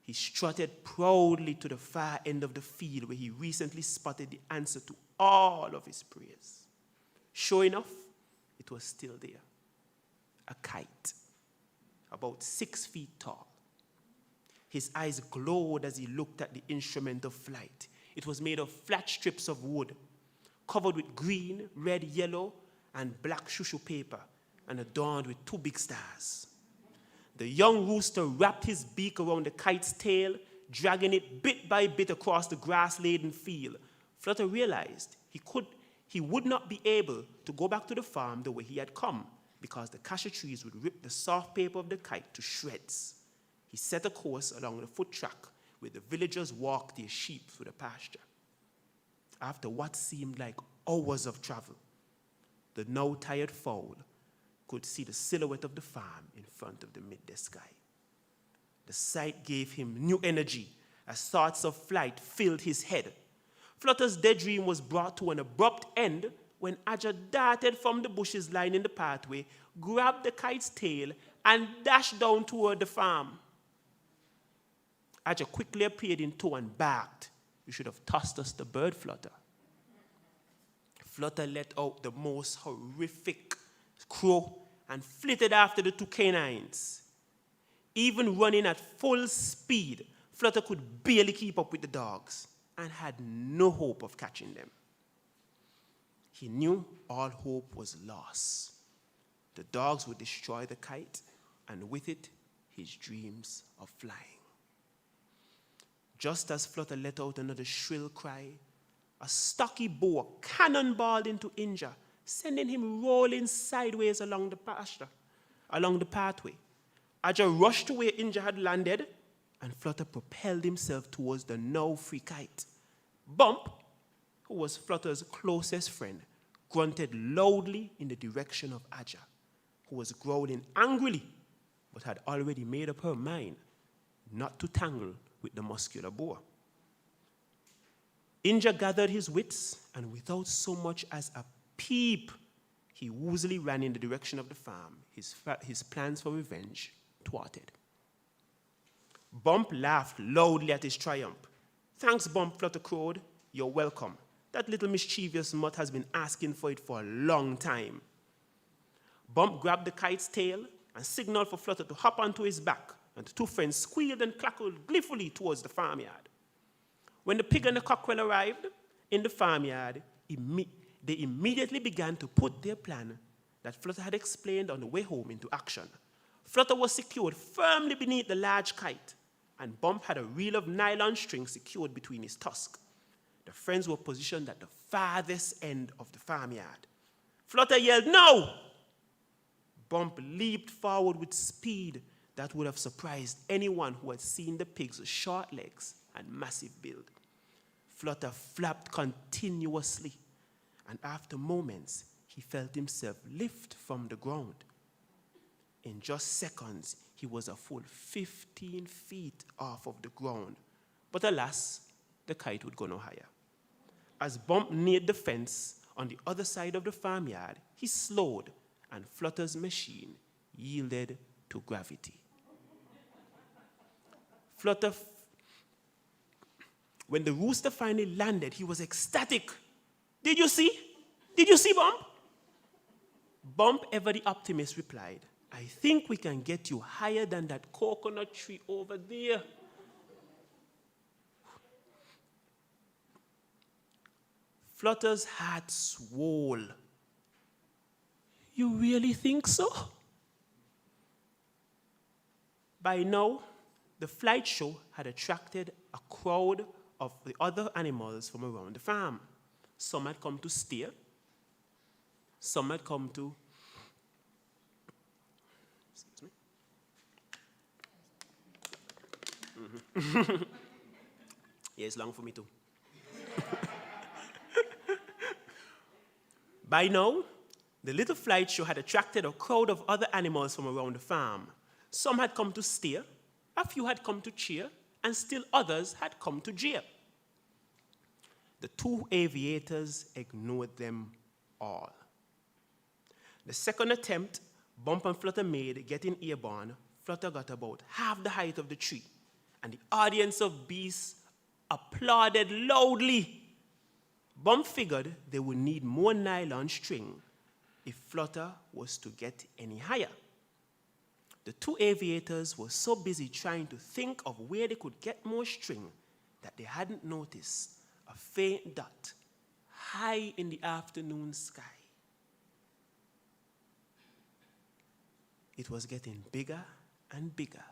He strutted proudly to the far end of the field where he recently spotted the answer to all of his prayers. Sure enough, it was still there. A kite, about 6 feet tall. His eyes glowed as he looked at the instrument of flight. It was made of flat strips of wood, covered with green, red, yellow, and black shushu paper, and adorned with 2 big stars. The young rooster wrapped his beak around the kite's tail, dragging it bit by bit across the grass-laden field. Flutter realized he would not be able to go back to the farm the way he had come, because the cassia trees would rip the soft paper of the kite to shreds. He set a course along the foot track where the villagers walked their sheep through the pasture. After what seemed like hours of travel, the now tired fowl could see the silhouette of the farm in front of the midday sky. The sight gave him new energy as thoughts of flight filled his head. Flutter's daydream was brought to an abrupt end when Aja darted from the bushes lining the pathway, grabbed the kite's tail, and dashed down toward the farm. Aja quickly appeared in tow and barked, "You should have tossed us the bird, Flutter." Flutter let out the most horrific crow and flitted after the 2 canines. Even running at full speed, Flutter could barely keep up with the dogs and had no hope of catching them. He knew all hope was lost. The dogs would destroy the kite, and with it, his dreams of flying. Just as Flutter let out another shrill cry, a stocky boar cannonballed into Inja, sending him rolling sideways along the pathway. Aja rushed to where Inja had landed, and Flutter propelled himself towards the now free kite. Bump, who was Flutter's closest friend, grunted loudly in the direction of Aja, who was growling angrily, but had already made up her mind not to tangle with the muscular boar. Inja gathered his wits, and without so much as a peep, he woozily ran in the direction of the farm, his plans for revenge thwarted. Bump laughed loudly at his triumph. "Thanks, Bump," Flutter crowed. "You're welcome. That little mischievous mutt has been asking for it for a long time." Bump grabbed the kite's tail and signaled for Flutter to hop onto his back, and the 2 friends squealed and cackled gleefully towards the farmyard. When the pig and the cockerel arrived in the farmyard, they immediately began to put their plan that Flutter had explained on the way home into action. Flutter was secured firmly beneath the large kite, and Bump had a reel of nylon string secured between his tusks. The friends were positioned at the farthest end of the farmyard. Flutter yelled, "No!" Bump leaped forward with speed that would have surprised anyone who had seen the pig's short legs and massive build. Flutter flapped continuously, and after moments, he felt himself lift from the ground. In just seconds, he was a full 15 feet off of the ground. But alas, the kite would go no higher. As Bump neared the fence on the other side of the farmyard, he slowed and Flutter's machine yielded to gravity. When the rooster finally landed, he was ecstatic. Did you see? Did you see, Bump? Bump, ever the optimist, replied, I think we can get you higher than that coconut tree over there. Flutter's heart swole. You really think so? By now, the flight show had attracted a crowd of the other animals from around the farm. Some had come to steer. Some had come to... Excuse me. Yeah, it's long for me too. By now, the little flight show had attracted a crowd of other animals from around the farm. Some had come to steer, a few had come to cheer, and still others had come to jeer. The two aviators ignored them all. The second attempt Bump and Flutter made getting airborne, Flutter got about half the height of the tree, and the audience of beasts applauded loudly. Bump figured they would need more nylon string if Flutter was to get any higher. The two aviators were so busy trying to think of where they could get more string that they hadn't noticed a faint dot high in the afternoon sky. It was getting bigger and bigger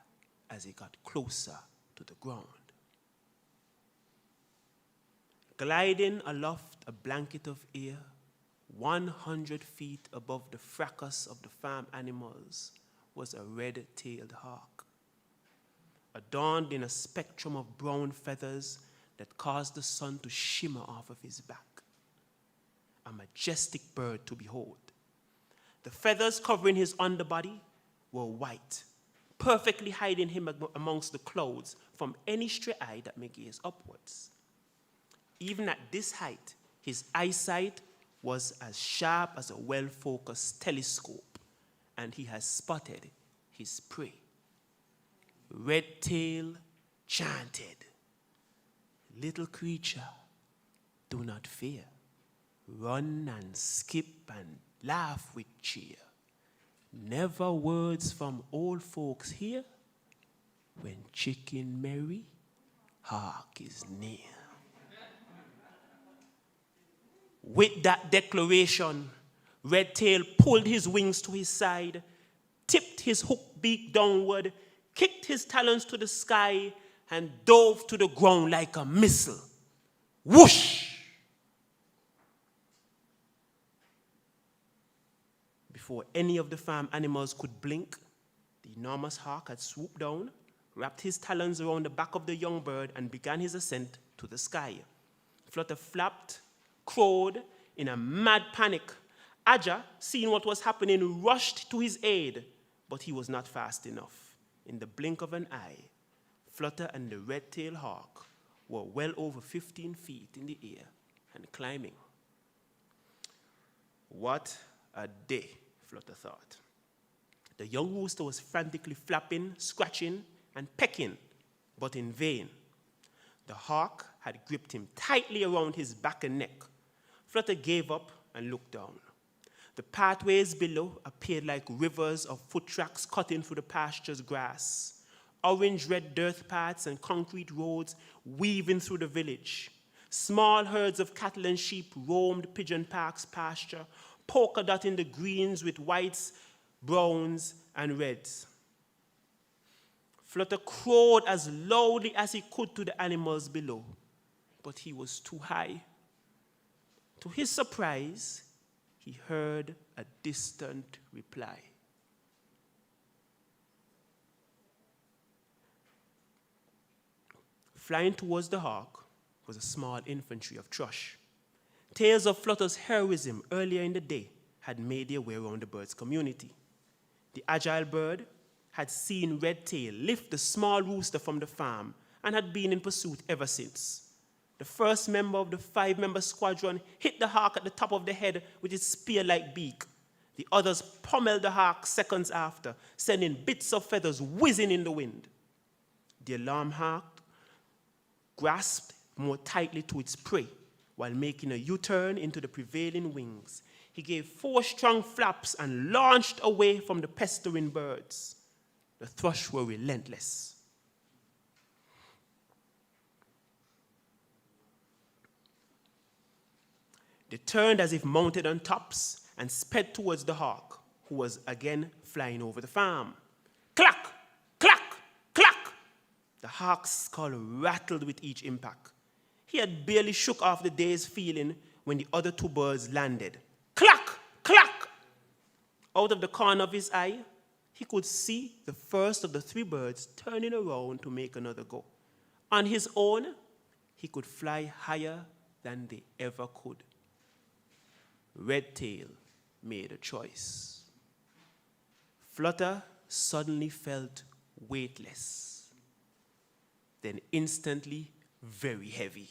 as it got closer to the ground. Gliding aloft a blanket of air, 100 feet above the fracas of the farm animals, was a red-tailed hawk, adorned in a spectrum of brown feathers that caused the sun to shimmer off of his back. A majestic bird to behold. The feathers covering his underbody were white, perfectly hiding him amongst the clouds from any stray eye that may gaze upwards. Even at this height, his eyesight was as sharp as a well-focused telescope, and he has spotted his prey. Redtail chanted, little creature, do not fear. Run and skip and laugh with cheer. Never words from old folks here. When chicken merry, hawk is near. With that declaration, Redtail pulled his wings to his side, tipped his hooked beak downward, kicked his talons to the sky, and dove to the ground like a missile. Whoosh! Before any of the farm animals could blink, the enormous hawk had swooped down, wrapped his talons around the back of the young bird, and began his ascent to the sky. Flutter flapped, crowed in a mad panic. Aja, seeing what was happening, rushed to his aid, but he was not fast enough. In the blink of an eye, Flutter and the red-tailed hawk were well over 15 feet in the air and climbing. What a day, Flutter thought. The young rooster was frantically flapping, scratching, and pecking, but in vain. The hawk had gripped him tightly around his back and neck. Flutter gave up and looked down. The pathways below appeared like rivers of foot tracks cutting through the pasture's grass, orange-red dirt paths and concrete roads weaving through the village. Small herds of cattle and sheep roamed Pigeon Park's pasture, polka-dotting the greens with whites, browns, and reds. Flutter crowed as loudly as he could to the animals below, but he was too high. To his surprise, he heard a distant reply. Flying towards the hawk was a small infantry of thrush. Tales of Flutter's heroism earlier in the day had made their way around the bird's community. The agile bird had seen Redtail lift the small rooster from the farm and had been in pursuit ever since. The first member of the 5-member squadron hit the hawk at the top of the head with its spear-like beak. The others pummeled the hawk seconds after, sending bits of feathers whizzing in the wind. The alarm hawk grasped more tightly to its prey while making a U-turn into the prevailing wings. He gave 4 strong flaps and launched away from the pestering birds. The thrush were relentless. They turned as if mounted on tops and sped towards the hawk, who was again flying over the farm. Clack, clack, clack! The hawk's skull rattled with each impact. He had barely shook off the day's feeling when the other 2 birds landed. Clack, clack! Out of the corner of his eye, he could see the first of the 3 birds turning around to make another go. On his own, he could fly higher than they ever could. Redtail made a choice. Flutter suddenly felt weightless, then instantly very heavy.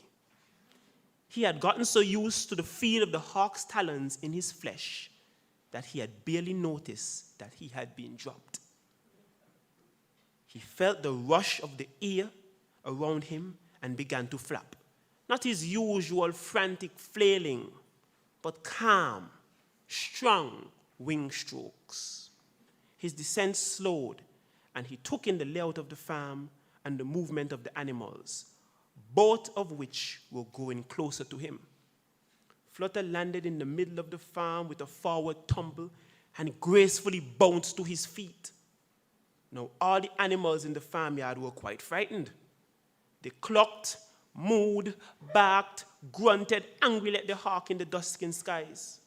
He had gotten so used to the feel of the hawk's talons in his flesh that he had barely noticed that he had been dropped. He felt the rush of the air around him and began to flap. Not his usual frantic flailing, but calm, strong wing strokes. His descent slowed, and he took in the layout of the farm and the movement of the animals, both of which were going closer to him. Flutter landed in the middle of the farm with a forward tumble and gracefully bounced to his feet. Now, all the animals in the farmyard were quite frightened. They clucked, mooed, barked, grunted angrily at the hawk in the dusking skies.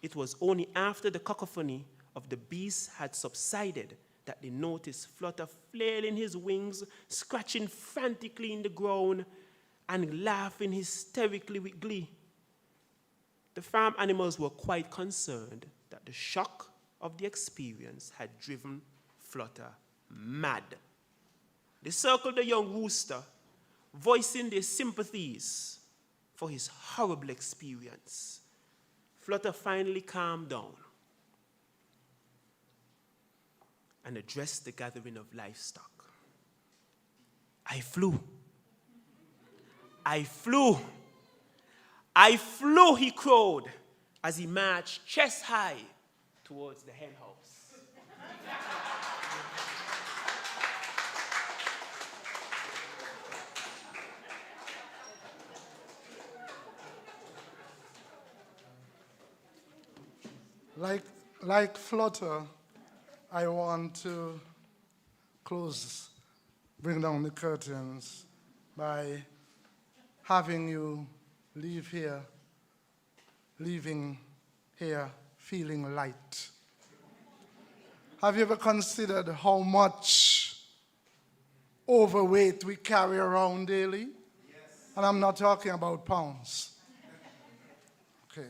It was only after the cacophony of the beasts had subsided that they noticed Flutter flailing his wings, scratching frantically in the ground, and laughing hysterically with glee. The farm animals were quite concerned that the shock of the experience had driven Flutter mad. They circled the young rooster, voicing their sympathies for his horrible experience. Flutter finally calmed down and addressed the gathering of livestock. I flew. I flew. I flew, he crowed as he marched chest high towards the hen house. Like Flutter, I want to bring down the curtains by having you leaving here feeling light. Have you ever considered how much overweight we carry around daily? Yes. And I'm not talking about pounds. Okay.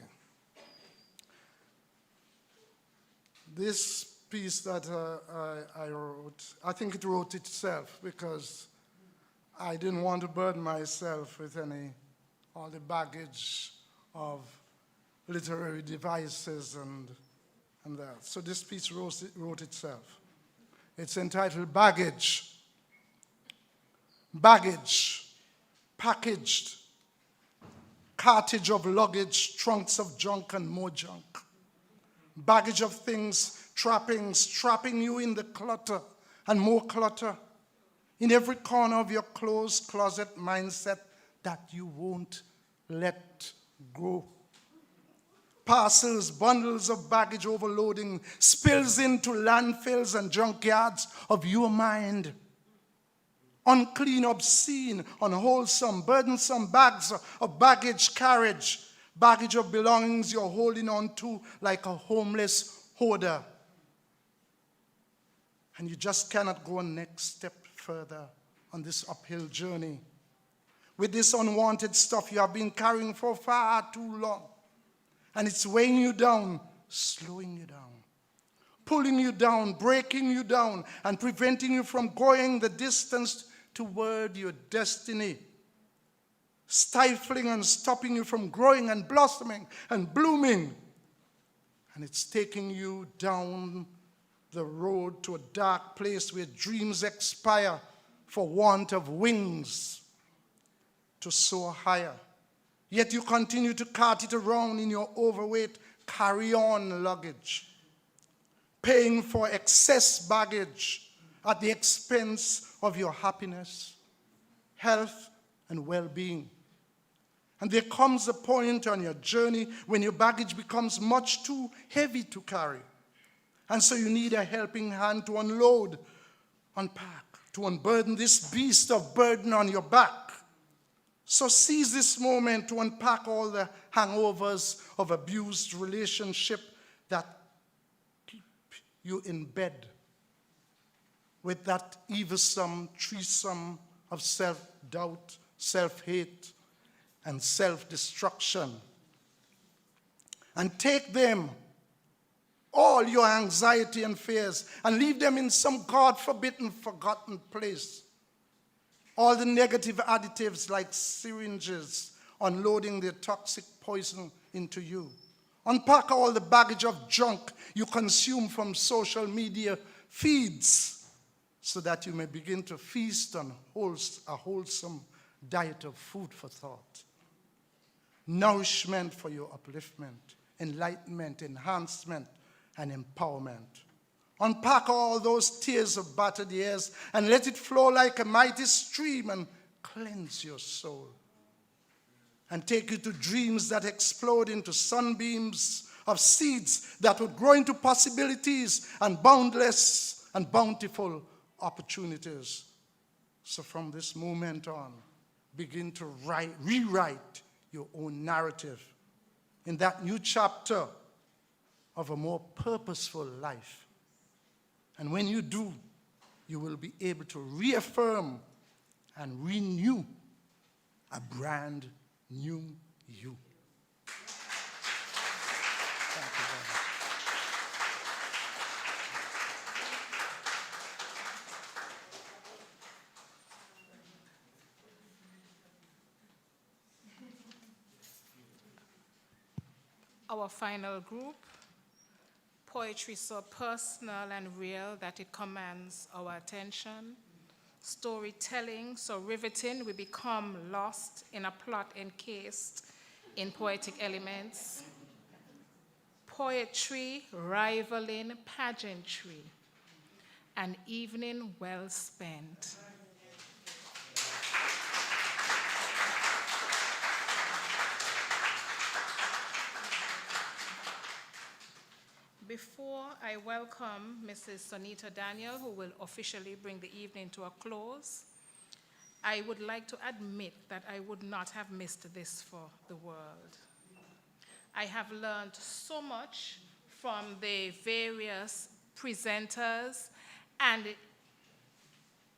This piece that I wrote, I think it wrote itself because I didn't want to burden myself with all the baggage of literary devices and that. So this piece wrote itself. It's entitled Baggage. Baggage, packaged, cartage of luggage, trunks of junk and more junk. Baggage of things, trappings, trapping you in the clutter and more clutter. In every corner of your closed closet mindset that you won't let go. Parcels, bundles of baggage overloading, spills into landfills and junkyards of your mind. Unclean, obscene, unwholesome, burdensome bags of baggage carriage, baggage of belongings you're holding on to like a homeless hoarder. And you just cannot go a next step further on this uphill journey with this unwanted stuff you have been carrying for far too long. And it's weighing you down, slowing you down, pulling you down, breaking you down, and preventing you from going the distance toward your destiny, stifling and stopping you from growing and blossoming and blooming. and it's taking you down the road to a dark place where dreams expire for want of wings to soar higher. Yet you continue to cart it around in your overweight carry-on luggage, paying for excess baggage at the expense of your happiness, health, and well-being. And there comes a point on your journey when your baggage becomes much too heavy to carry. And so you need a helping hand to unload, unpack, to unburden this beast of burden on your back. So seize this moment to unpack all the hangovers of abused relationship that keep you in bed with that evilsome threesome of self-doubt, self-hate, and self-destruction. And take them, all your anxiety and fears, and leave them in some God-forbidden, forgotten place. All the negative additives like syringes unloading their toxic poison into you. Unpack all the baggage of junk you consume from social media feeds so that you may begin to feast on a wholesome diet of food for thought. Nourishment for your upliftment, enlightenment, enhancement, and empowerment. Unpack all those tears of battered years and let it flow like a mighty stream and cleanse your soul. And take you to dreams that explode into sunbeams of seeds that would grow into possibilities and boundless and bountiful opportunities. So from this moment on, begin to rewrite your own narrative in that new chapter of a more purposeful life. And when you do, you will be able to reaffirm and renew a brand new you. Thank you very much. Our final group, poetry so personal and real that it commands our attention. Storytelling so riveting we become lost in a plot encased in poetic elements. Poetry rivaling pageantry. An evening well spent. Before I welcome Mrs. Sonita Daniel, who will officially bring the evening to a close, I would like to admit that I would not have missed this for the world. I have learned so much from the various presenters, and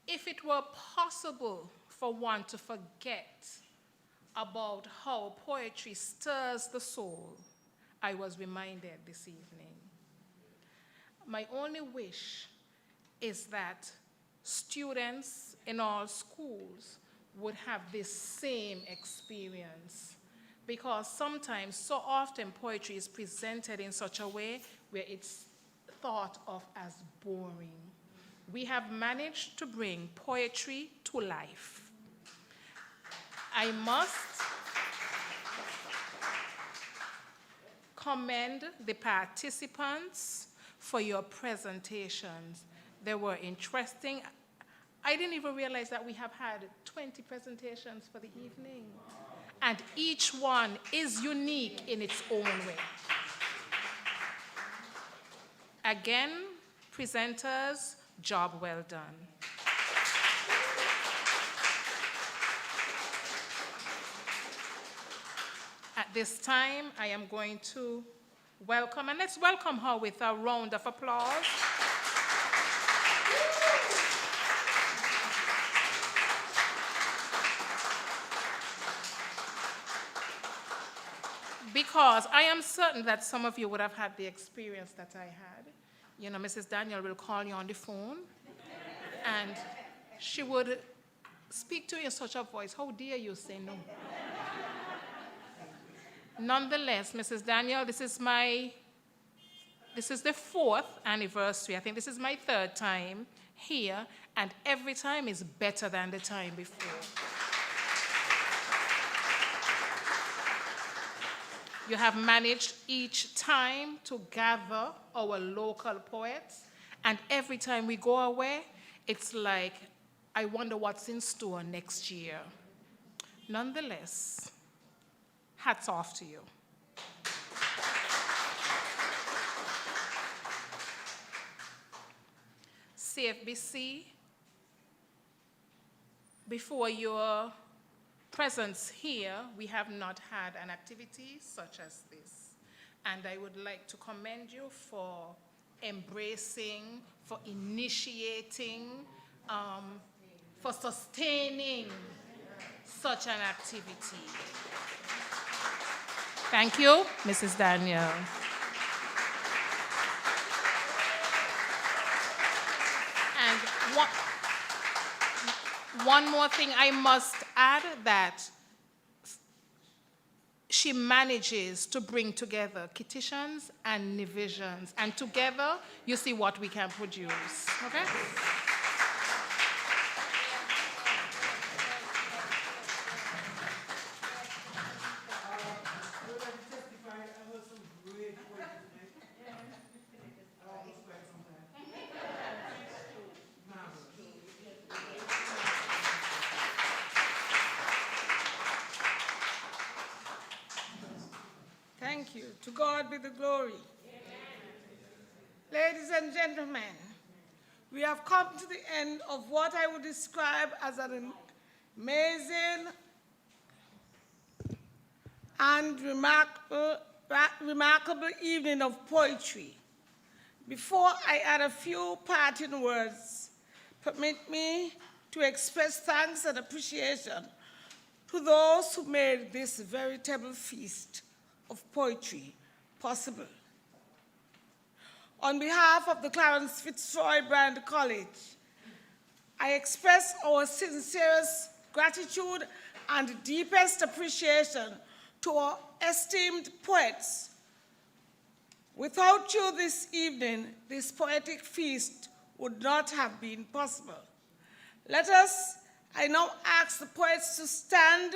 if it were possible for one to forget about how poetry stirs the soul, I was reminded this evening. My only wish is that students in all schools would have this same experience, because sometimes, so often, poetry is presented in such a way where it's thought of as boring. We have managed to bring poetry to life. I must commend the participants for your presentations. They were interesting. I didn't even realize that we have had 20 presentations for the evening. And each one is unique in its own way. Again, presenters, job well done. At this time, I am going to welcome, and let's welcome her with a round of applause. Because I am certain that some of you would have had the experience that I had. You know, Mrs. Daniel will call you on the phone, and she would speak to you in such a voice, how dare you say no? Nonetheless, Mrs. Daniel, this is my This is the 4th anniversary. I think this is my 3rd time here, and every time is better than the time before. You have managed each time to gather our local poets, and every time we go away, it's like, I wonder what's in store next year. Nonetheless, hats off to you. CFBC, before your presence here, we have not had an activity such as this. And I would like to commend you for embracing, for initiating, for sustaining such an activity. Thank you, Mrs. Daniel. And one more thing I must add, that she manages to bring together Kittitians and Nivisians, and together you see what we can produce, okay? Thank you. To God be the glory. Ladies and gentlemen, we have come to the end of what I would describe as an amazing and remarkable evening of poetry. Before I add a few parting words, permit me to express thanks and appreciation to those who made this veritable feast of poetry possible. On behalf of the Clarence Fitzroy Brand College, I express our sincerest gratitude and deepest appreciation to our esteemed poets. Without you this evening, this poetic feast would not have been possible. I now ask the poets to stand,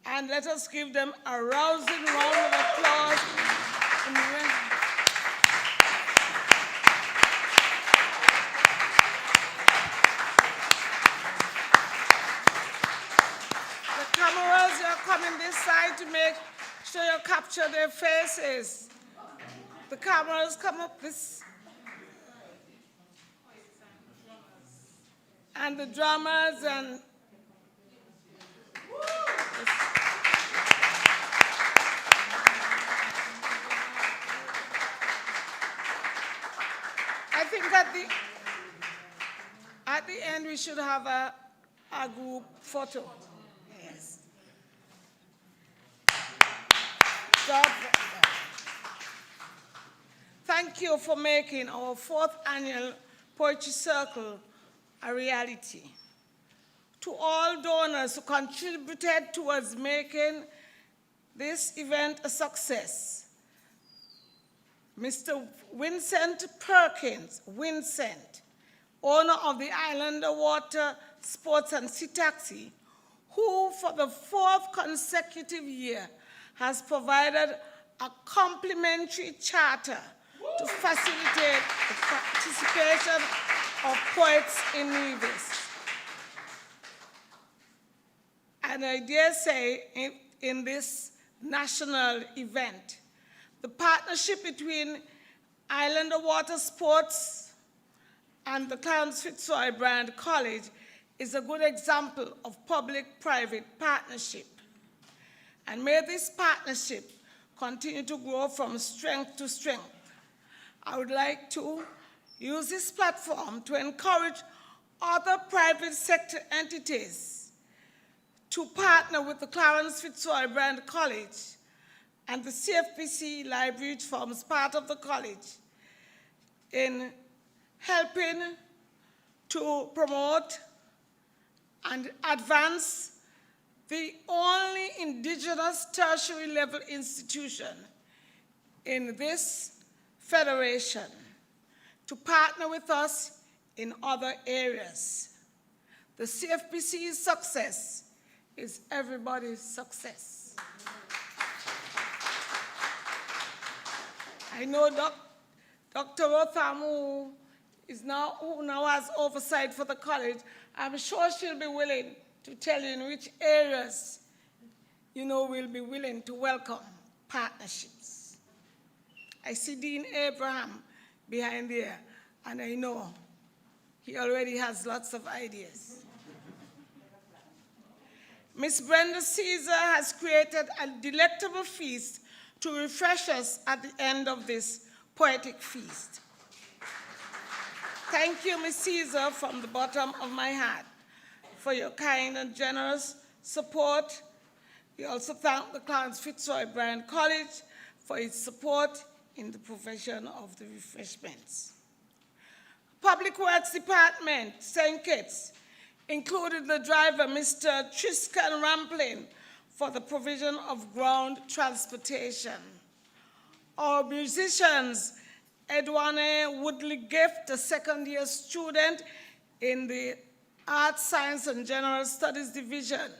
and let us give them a rousing round of applause. The cameras, you're coming this side to make sure you capture their faces. The cameras come up this. And the drummers and I think at the end we should have a group photo. Yes. Thank you for making our 4th annual Poetry Circle a reality. To all donors who contributed towards making this event a success, Mr. Vincent Perkins, owner of the Islander Water Sports and Sea Taxi, who for the 4th consecutive year has provided a complimentary charter to facilitate the participation of poets in Nevis. And I dare say, in this national event, the partnership between Islander Water Sports and the Clarence Fitzroy Brand College is a good example of public-private partnership. And may this partnership continue to grow from strength to strength. I would like to use this platform to encourage other private sector entities to partner with the Clarence Fitzroy Brand College and the CFBC Library, which forms part of the college, in helping to promote and advance the only indigenous tertiary level institution in this Federation to partner with us in other areas. The CFBC's success is everybody's success. I know Dr. Rotham, who now has oversight for the college, I'm sure she'll be willing to tell you in which areas, we'll be willing to welcome partnerships. I see Dean Abraham behind there, and I know he already has lots of ideas. Miss Brenda Caesar has created a delectable feast to refresh us at the end of this poetic feast. Thank you, Miss Caesar, from the bottom of my heart for your kind and generous support. We also thank the Clarence Fitzroy Bryan College for its support in the provision of the refreshments. Public Works Department, St. Kitts, included the driver, Mr. Tristan Ramplin, for the provision of ground transportation. Our musicians, Edwane Woodley Gift, a second-year student in the Arts, Science, and General Studies Division,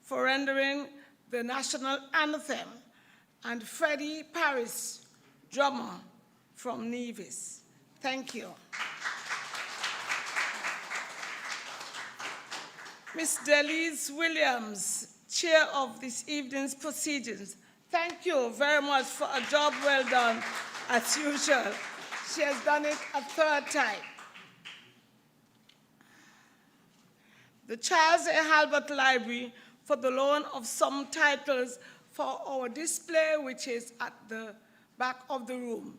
for rendering the national anthem, and Freddie Paris, drummer from Nevis. Thank you. Ms. Delise Williams, chair of this evening's proceedings, thank you very much for a job well done, as usual. She has done it a third time. The Charles A. Halbert Library for the loan of some titles for our display, which is at the back of the room.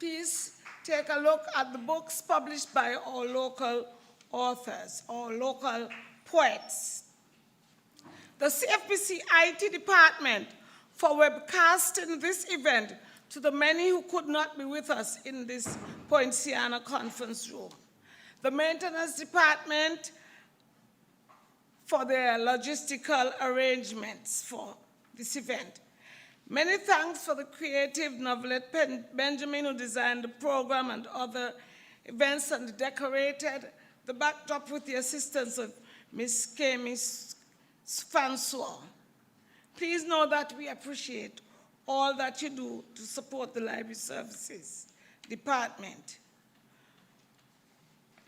Please take a look at the books published by our local authors, our local poets. The CFBC IT department for webcasting this event to the many who could not be with us in this Poinciana conference room. The maintenance department for their logistical arrangements for this event. Many thanks for the creative novelette Benjamin, who designed the program and other events and decorated the backdrop with the assistance of Ms. Kemi Francois. Please know that we appreciate all that you do to support the Library Services Department.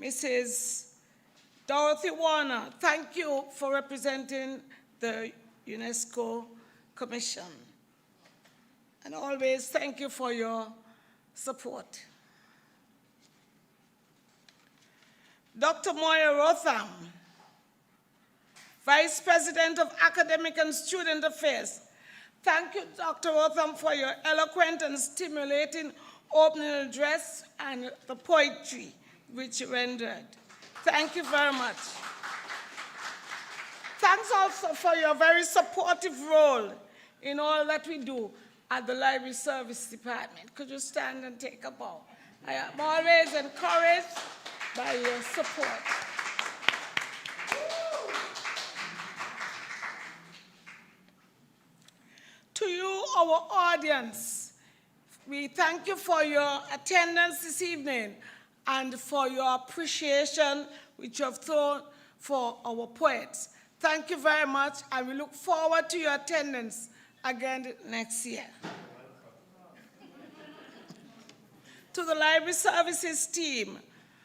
Mrs. Dorothy Warner, thank you for representing the UNESCO Commission. And always thank you for your support. Dr. Moya Rotham, Vice President of Academic and Student Affairs. Thank you, Dr. Rotham, for your eloquent and stimulating opening address and the poetry which you rendered. Thank you very much. Thanks also for your very supportive role in all that we do at the Library Service Department. Could you stand and take a bow? I am always encouraged by your support. To you, our audience, we thank you for your attendance this evening and for your appreciation which you have thrown for our poets. Thank you very much, and we look forward to your attendance again next year. To the Library Services team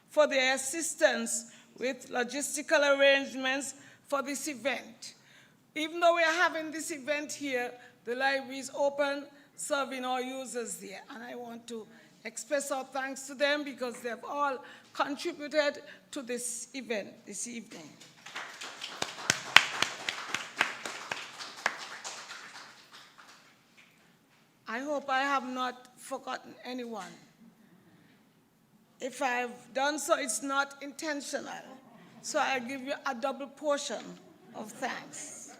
for their assistance with logistical arrangements for this event. Even though we are having this event here, the library is open, serving our users there. And I want to express our thanks to them because they have all contributed to this event this evening. I hope I have not forgotten anyone. If I've done so, it's not intentional. So I give you a double portion of thanks.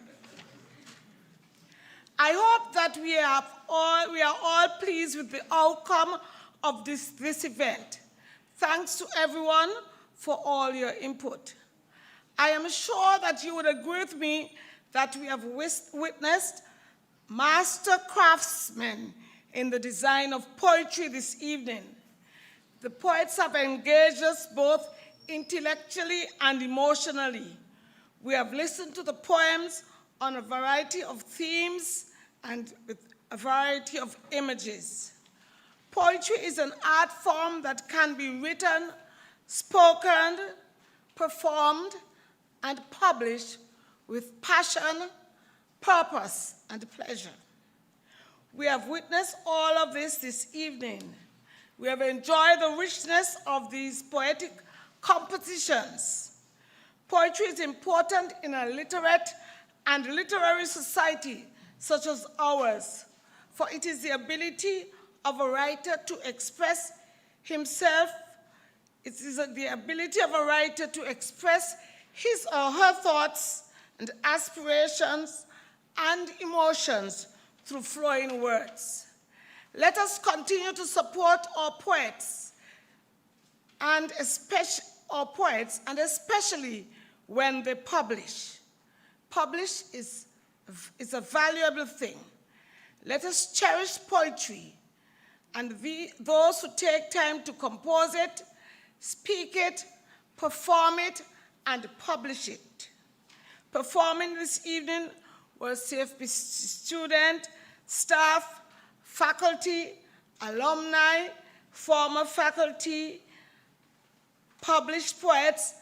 I hope that we are all pleased with the outcome of this event. Thanks to everyone for all your input. I am sure that you would agree with me that we have witnessed master craftsmen in the design of poetry this evening. The poets have engaged us both intellectually and emotionally. We have listened to the poems on a variety of themes and with a variety of images. Poetry is an art form that can be written, spoken, performed, and published with passion, purpose, and pleasure. We have witnessed all of this evening. We have enjoyed the richness of these poetic compositions. Poetry is important in a literate and literary society such as ours, for it is the ability of a writer to express himself. It is the ability of a writer to express his or her thoughts and aspirations and emotions through flowing words. Let us continue to support our poets, and especially when they publish. Publish is a valuable thing. Let us cherish poetry, and those who take time to compose it, speak it, perform it, and publish it. Performing this evening were CFBC student, staff, faculty, alumni, former faculty, published poets,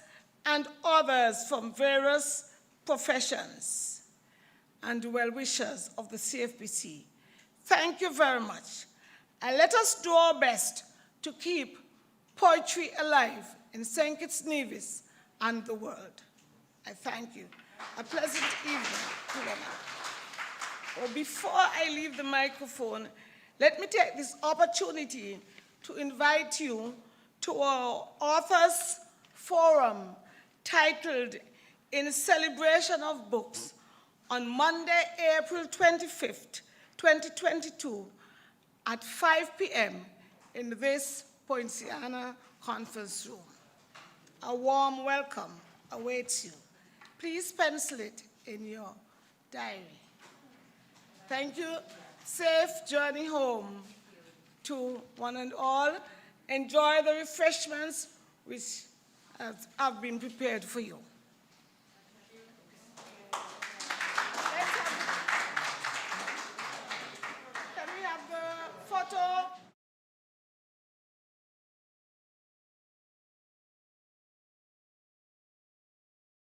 and others from various professions and well-wishers of the CFBC. Thank you very much. And let us do our best to keep poetry alive in St. Kitts Nevis and the world. I thank you. A pleasant evening to all. Well, before I leave the microphone, let me take this opportunity to invite you to our Authors Forum titled In Celebration of Books on Monday, April 25th, 2022 at 5 p.m. in this Poinciana Conference Room. A warm welcome awaits you. Please pencil it in your diary. Thank you. Safe journey home to one and all. Enjoy the refreshments which have been prepared for you.